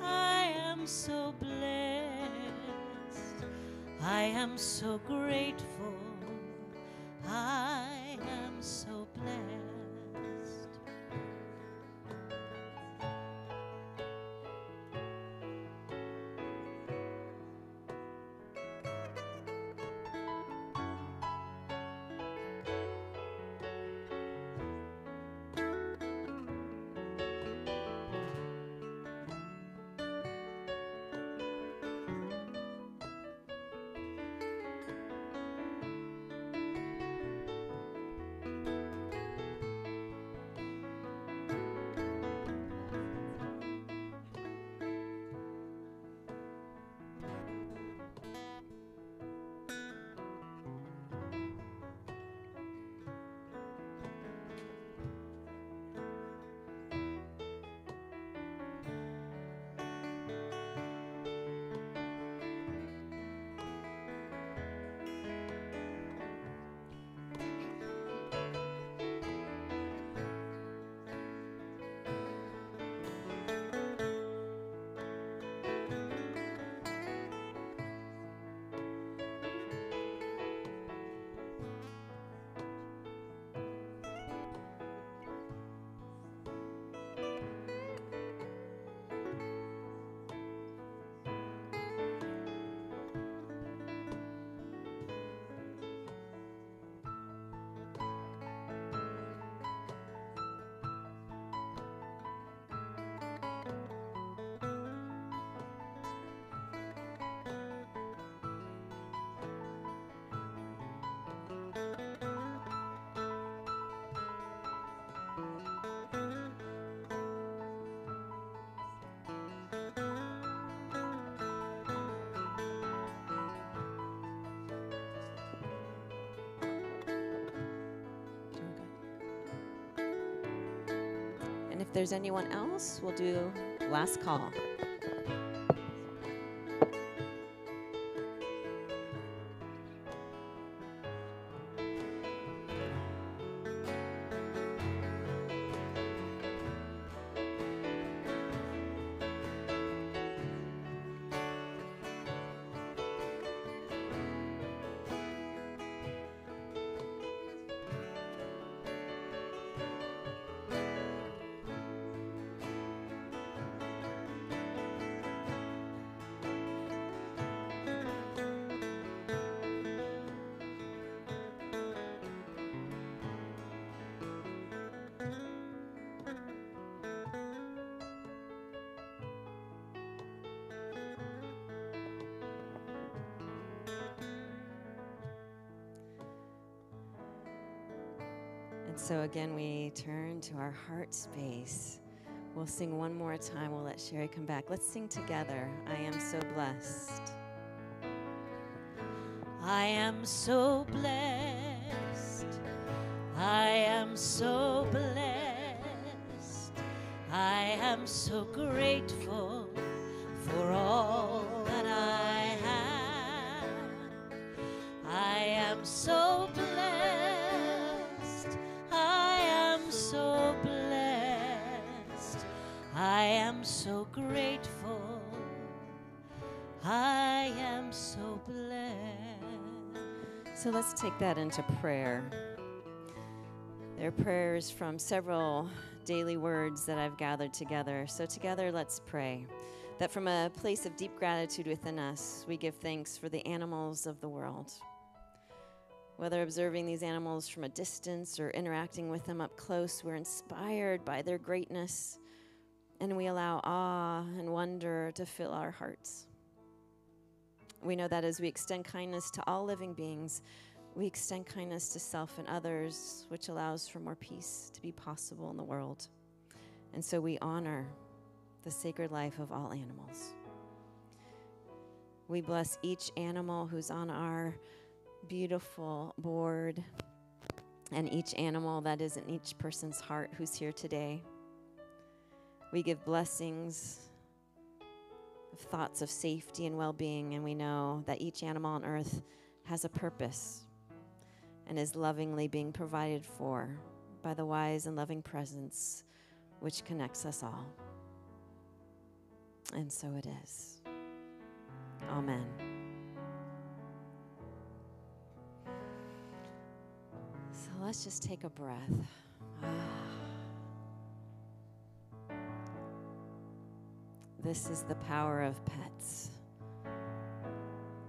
I am so blessed. I am so grateful. I am so blessed. If there's anyone else, we'll do last call. So again, we turn to our heart space. We'll sing one more time. We'll let Sherry come back. Let's sing together. I am so blessed. I am so blessed. I am so blessed. I am so grateful for all that I have. I am so blessed. I am so blessed. I am so grateful. I am so blessed. So let's take that into prayer. There are prayers from several daily words that I've gathered together. So together, let's pray that from a place of deep gratitude within us, we give thanks for the animals of the world. Whether observing these animals from a distance or interacting with them up close, we're inspired by their greatness, and we allow awe and wonder to fill our hearts. We know that as we extend kindness to all living beings, we extend kindness to self and others, which allows for more peace to be possible in the world. And so we honor the sacred life of all animals. We bless each animal who's on our beautiful board and each animal that is in each person's heart who's here today. We give blessings of thoughts of safety and well-being, and we know that each animal on earth has a purpose and is lovingly being provided for by the wise and loving presence which connects us all. And so it is. Amen. So let's just take a breath. This is the power of pets.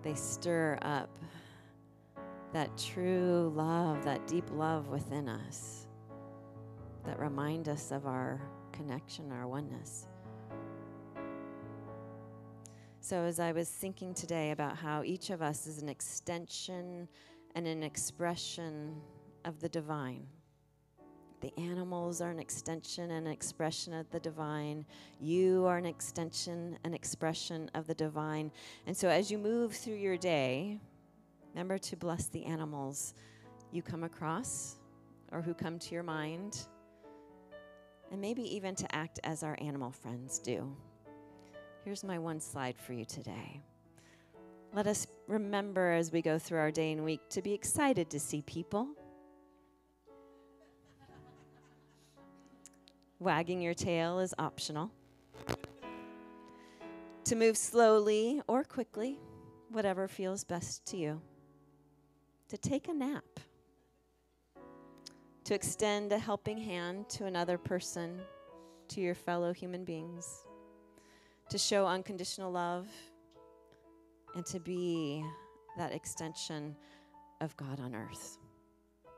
They stir up that true love, that deep love within us, that remind us of our connection, our oneness. So as I was thinking today about how each of us is an extension and an expression of the divine. The animals are an extension and an expression of the divine. You are an extension and expression of the divine. And so as you move through your day, remember to bless the animals you come across or who come to your mind, and maybe even to act as our animal friends do. Here's my one slide for you today. Let us remember as we go through our day and week to be excited to see people. Wagging your tail is optional. To move slowly or quickly, whatever feels best to you. To take a nap. To extend a helping hand to another person, to your fellow human beings. To show unconditional love, and to be that extension of God on earth.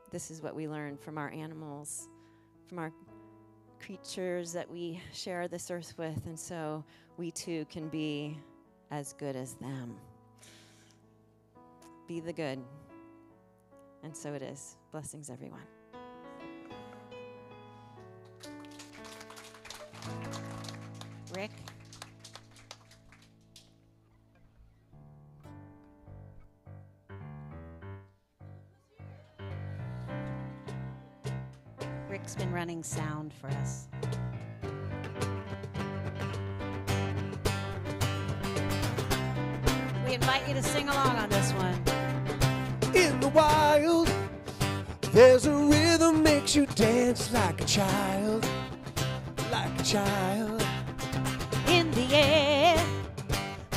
This is what we learn from our animals, from our creatures that we share this earth with, and so we too can be as good as them. Be the good. And so it is. Blessings, everyone. Rick? Rick's been running sound for us. We invite you to sing along on this one. In the wild, there's a rhythm makes you dance like a child, like a child. In the air,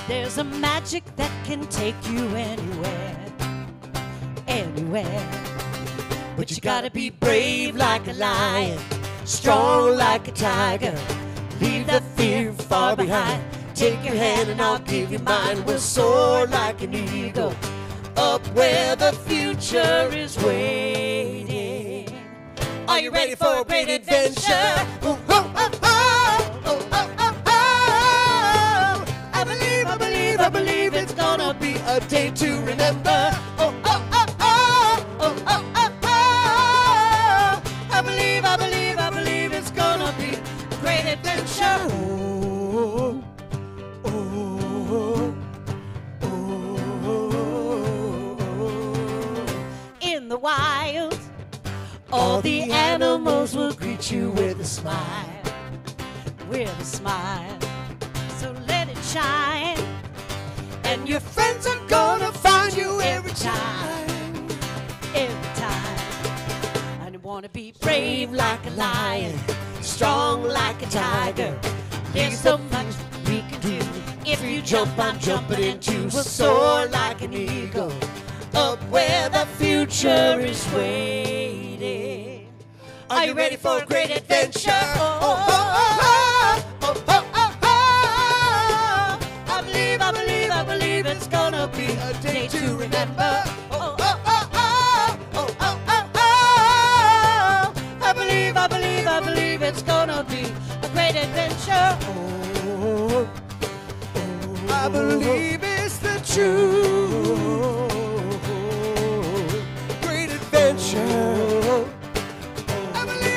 there's a magic that can take you anywhere, anywhere. But you gotta be brave like a lion, strong like a tiger. Leave the fear far behind. Take your hand and I'll give you mine. We'll soar like an eagle, up where the future is waiting. Are you ready for a great adventure? Oh, oh, oh, oh, oh, oh, oh, oh. I believe it's gonna be a day to remember. Oh, oh, oh, oh, oh, oh, oh, oh. I believe it's gonna be a great adventure. Oh, oh, oh, oh. In the wild, All the animals will greet you with a smile. with a smile. So let it shine. And your friends are gonna find you every time. Every time. I wanna be Brave like a lion, strong like a tiger. There's so much we can do. If you jump, I'm jumping into. We'll soar like an eagle, up where the future is waiting. Are you ready for a great adventure? Oh, oh, oh, oh, oh, oh, oh, oh. I believe it's gonna be a day to remember. Oh, oh, oh, oh, oh, oh, oh, oh. I believe it's gonna be a great adventure. oh, I believe it's the truth. Great adventure. I believe.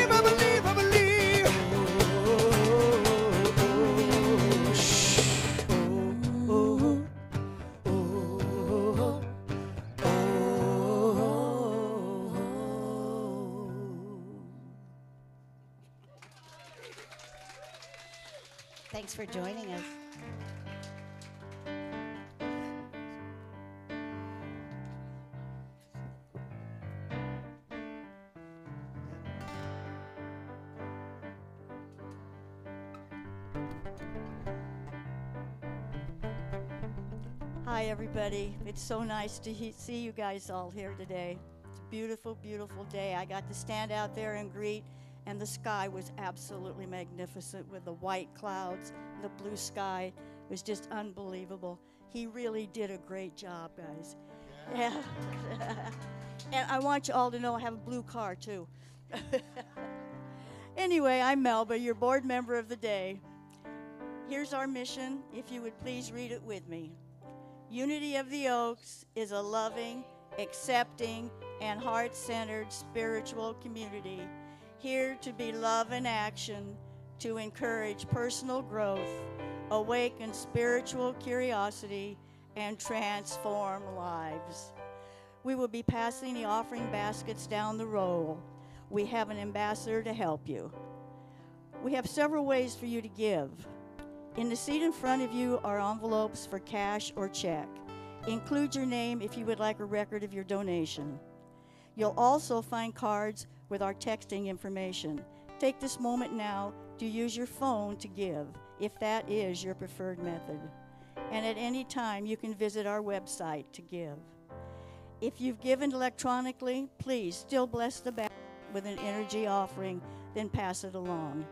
Shh. Oh, oh, oh. Thanks for joining us. Hi, everybody. It's so nice to see you guys all here today. It's a beautiful, beautiful day. I got to stand out there and greet, and the sky was absolutely magnificent with the white clouds and the blue sky. It was just unbelievable. He really did a great job, guys. Yeah. And I want you all to know I have a blue car, too. Anyway, I'm Melba, your board member of the day. Here's our mission, if you would please read it with me. Unity of the Oaks is a loving, accepting, and heart-centered spiritual community, here to be love in action, to encourage personal growth, awaken spiritual curiosity, and transform lives. We will be passing the offering baskets down the row. We have an ambassador to help you. We have several ways for you to give. In the seat in front of you are envelopes for cash or check. Include your name if you would like a record of your donation. You'll also find cards with our texting information. Take this moment now to use your phone to give, if that is your preferred method. And at any time, you can visit our website to give. If you've given electronically, please still bless the basket with an energy offering, then pass it along.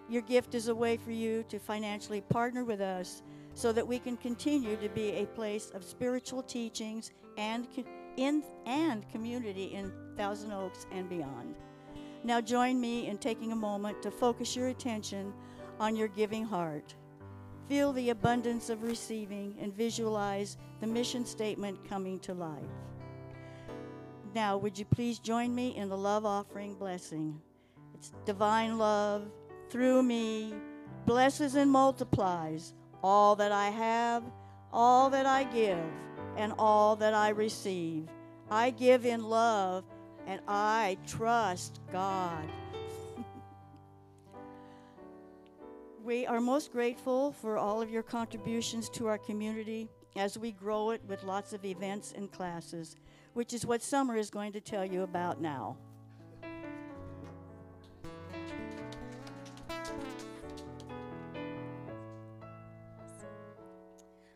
Your gift is a way for you to financially partner with us so that we can continue to be a place of spiritual teachings and community in Thousand Oaks and beyond. Now join me in taking a moment to focus your attention on your giving heart. Feel the abundance of receiving and visualize the mission statement coming to life. Now, would you please join me in the love offering blessing? It's divine love through me blesses and multiplies all that I have, all that I give, and all that I receive. I give in love, and I trust God. We are most grateful for all of your contributions to our community as we grow it with lots of events and classes, which is what Summer is going to tell you about now.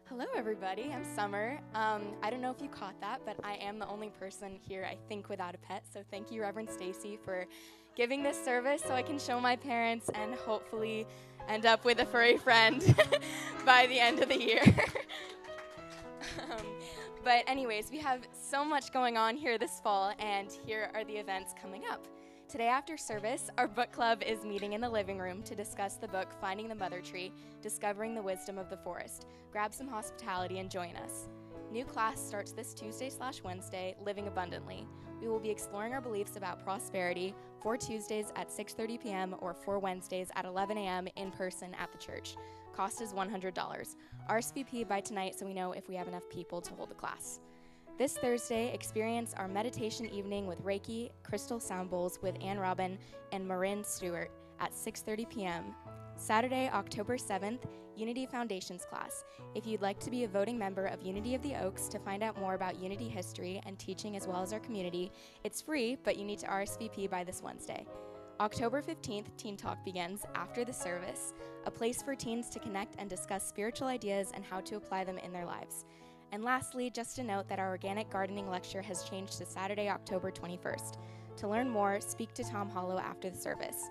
Hello, everybody. I'm Summer. I don't know if you caught that, but I am the only person here, I think, without a pet. So thank you, Reverend Stacy, for giving this service so I can show my parents and hopefully end up with a furry friend by the end of the year. But anyways, we have so much going on here this fall, and here are the events coming up. Today after service, our book club is meeting in the living room to discuss the book Finding the Mother Tree, Discovering the Wisdom of the Forest. Grab some hospitality and join us. New class starts this Tuesday/Wednesday, Living Abundantly. We will be exploring our beliefs about prosperity 4 Tuesdays at 6:30 p.m. or 4 Wednesdays at 11 a.m. in person at the church. Cost is $100. RSVP by tonight so we know if we have enough people to hold the class. This Thursday, experience our meditation evening with Reiki, Crystal Sound Bowls with Ann Robin and Marin Stewart at 6:30 p.m. Saturday, October 7th, Unity Foundations class. If you'd like to be a voting member of Unity of the Oaks to find out more about Unity history and teaching as well as our community, it's free, but you need to RSVP by this Wednesday. October 15th, Teen Talk begins after the service, a place for teens to connect and discuss spiritual ideas and how to apply them in their lives. And lastly, just a note that our organic gardening lecture has changed to Saturday, October 21st. To learn more, speak to Tom Hollow after the service.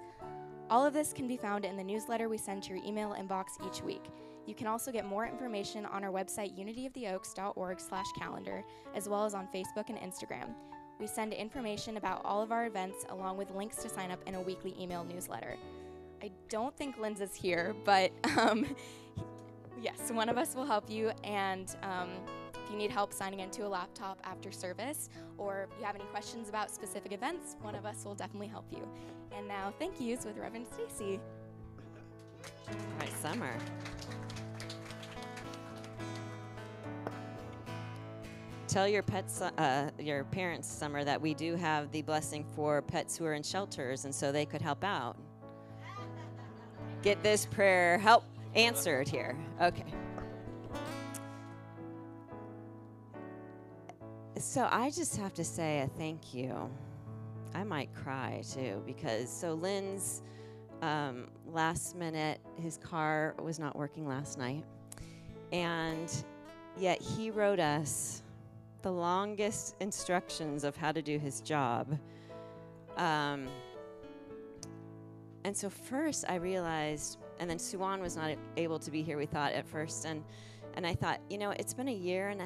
All of this can be found in the newsletter we send to your email inbox each week. You can also get more information on our website, unityoftheoaks.org/calendar, as well as on Facebook and Instagram. We send information about all of our events along with links to sign up in a weekly email newsletter. I don't think Linz is here, but yes, one of us will help you, and if you need help signing into a laptop after service, or if you have any questions about specific events, one of us will definitely help you. And now, thank yous with Reverend Stacy. All right, Summer. Tell your parents, Summer, that we do have the blessing for pets who are in shelters, and so they could help out. Get this prayer answered here. Okay. So I just have to say a thank you. I might cry too, because Lynn's last minute, his car was not working last night, and yet he wrote us the longest instructions of how to do his job. And so first I realized, and then Suwan was not able to be here, we thought at first, and I thought, it's been 1.5 years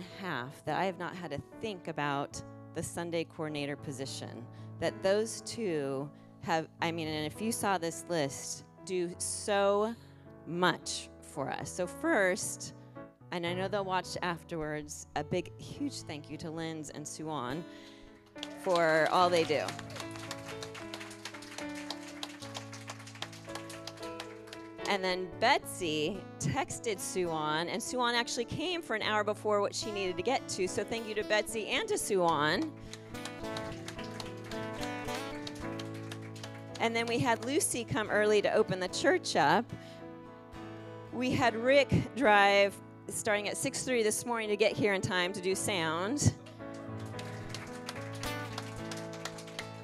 that I have not had to think about the Sunday coordinator position, that those two have, and if you saw this list, do so much for us. So first, and I know they'll watch afterwards, a big, huge thank you to Linz and Suwan for all they do. And then Betsy texted Suwan, and Suwan actually came for 1 hour before what she needed to get to. So thank you to Betsy and to Suwan. And then we had Lucy come early to open the church up. We had Rick drive starting at 6:30 this morning to get here in time to do sound.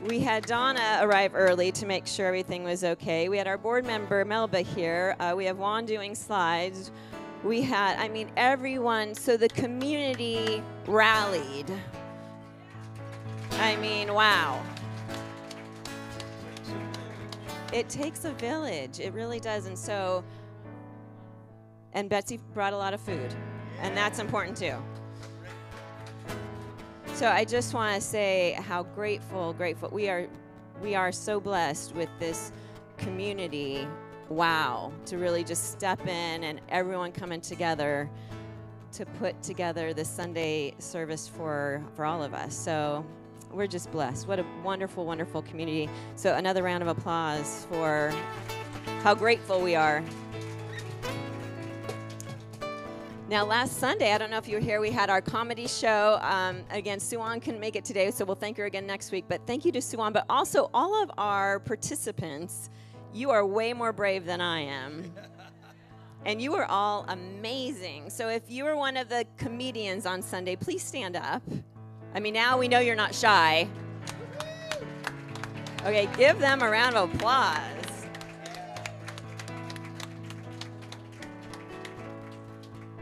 We had Donna arrive early to make sure everything was okay. We had our board member, Melba, here. We have Juan doing slides. We had, everyone. So the community rallied. Wow. It takes a village. It really does. And Betsy brought a lot of food. And that's important, too. So I just want to say how grateful we are so blessed with this community. Wow, to really just step in and everyone coming together to put together the Sunday service for all of us. So we're just blessed. What a wonderful, wonderful community. So another round of applause for how grateful we are. Now, last Sunday, I don't know if you were here, we had our comedy show. Again, Suwan couldn't make it today, so we'll thank her again next week. But thank you to Suwan. But also, all of our participants, you are way more brave than I am. And you were all amazing. So if you were one of the comedians on Sunday, please stand up. I mean, now we know you're not shy. Okay, give them a round of applause.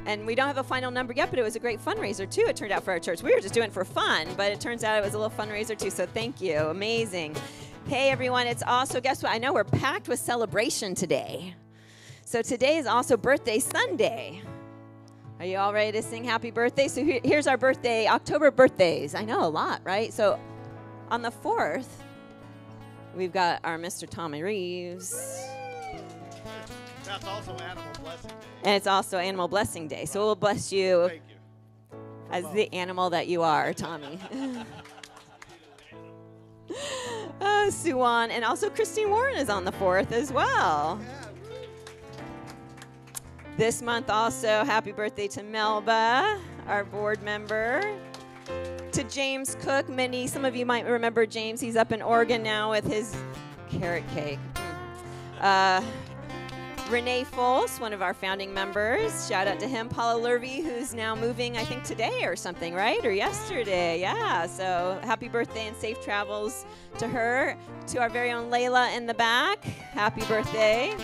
And we don't have a final number yet, but it was a great fundraiser, too, it turned out, for our church. We were just doing it for fun, but it turns out it was a little fundraiser, too, so thank you. Amazing. Hey, everyone, it's also, guess what? I know we're packed with celebration today. So today is also Birthday Sunday. Are you all ready to sing happy birthday? So here's our birthday, October birthdays. I know, a lot, right? So on the 4th, we've got our Mr. Tommy Reeves. That's also Animal Blessing Day. And it's also Animal Blessing Day. So we'll bless you, Thank you. as the animal that you are, Tommy. Suwan. And also Christine Warren is on the 4th as well. This month also, happy birthday to Melba, our board member. To James Cook. Some of you might remember James. He's up in Oregon now with his carrot cake. Renee Fols, one of our founding members. Shout out to him. Paula Lurvy, who's now moving, I think, today or something, right? Or yesterday. Yeah. So happy birthday and safe travels to her. To our very own Layla in the back. Happy birthday.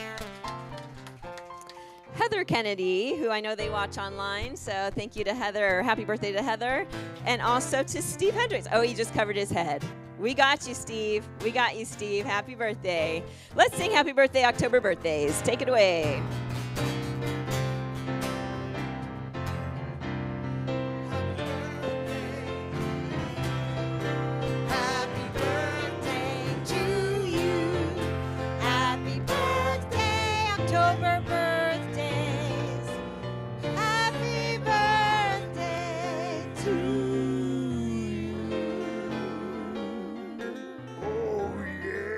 Heather Kennedy, who I know they watch online. So thank you to Heather. Happy birthday to Heather. And also to Steve Hendricks. Oh, he just covered his head. We got you, Steve. We got you, Steve. Happy birthday. Let's sing Happy Birthday October birthdays. Take it away. Happy birthday to you. Happy birthday, October birthdays. Happy birthday to you. Oh, yeah.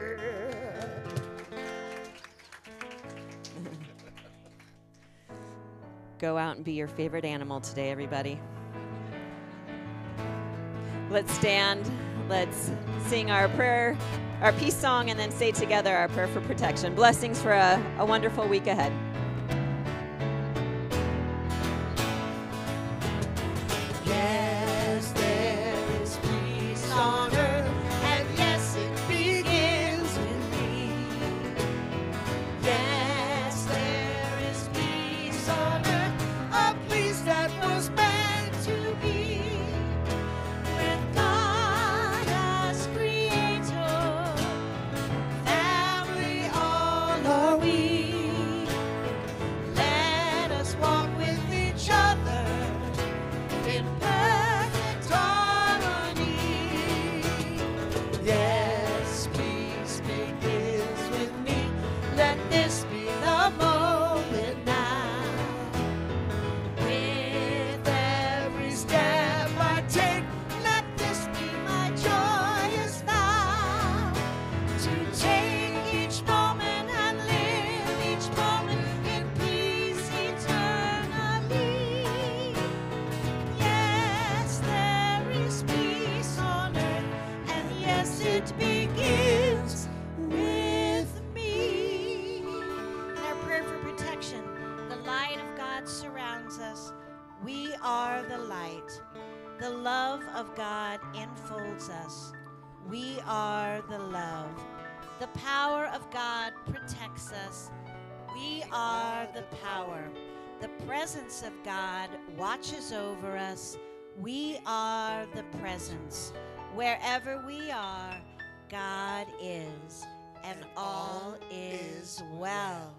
Go out and be your favorite animal today, everybody. Let's stand. Let's sing our prayer, our peace song, and then say together our prayer for protection. Blessings for a wonderful week ahead. Yes, there is peace on earth, and yes, it begins with me. Yes, there is peace on earth, a peace that was meant to be. With God as creator, family all are we. Let us walk with each other in perfect harmony. Yes, peace begins with me. Let this be the moment now. With every step I take, let this be my joyous vow. To take each moment and live each moment in peace eternally. Yes, there is peace on earth, and yes, it begins with me. Our prayer for protection. The light of God surrounds us. We are the light. The love of God enfolds us. We are the love. The power of God protects us. We are the power. The presence of God watches over us. We are the presence. Wherever we are, God is, and all is well.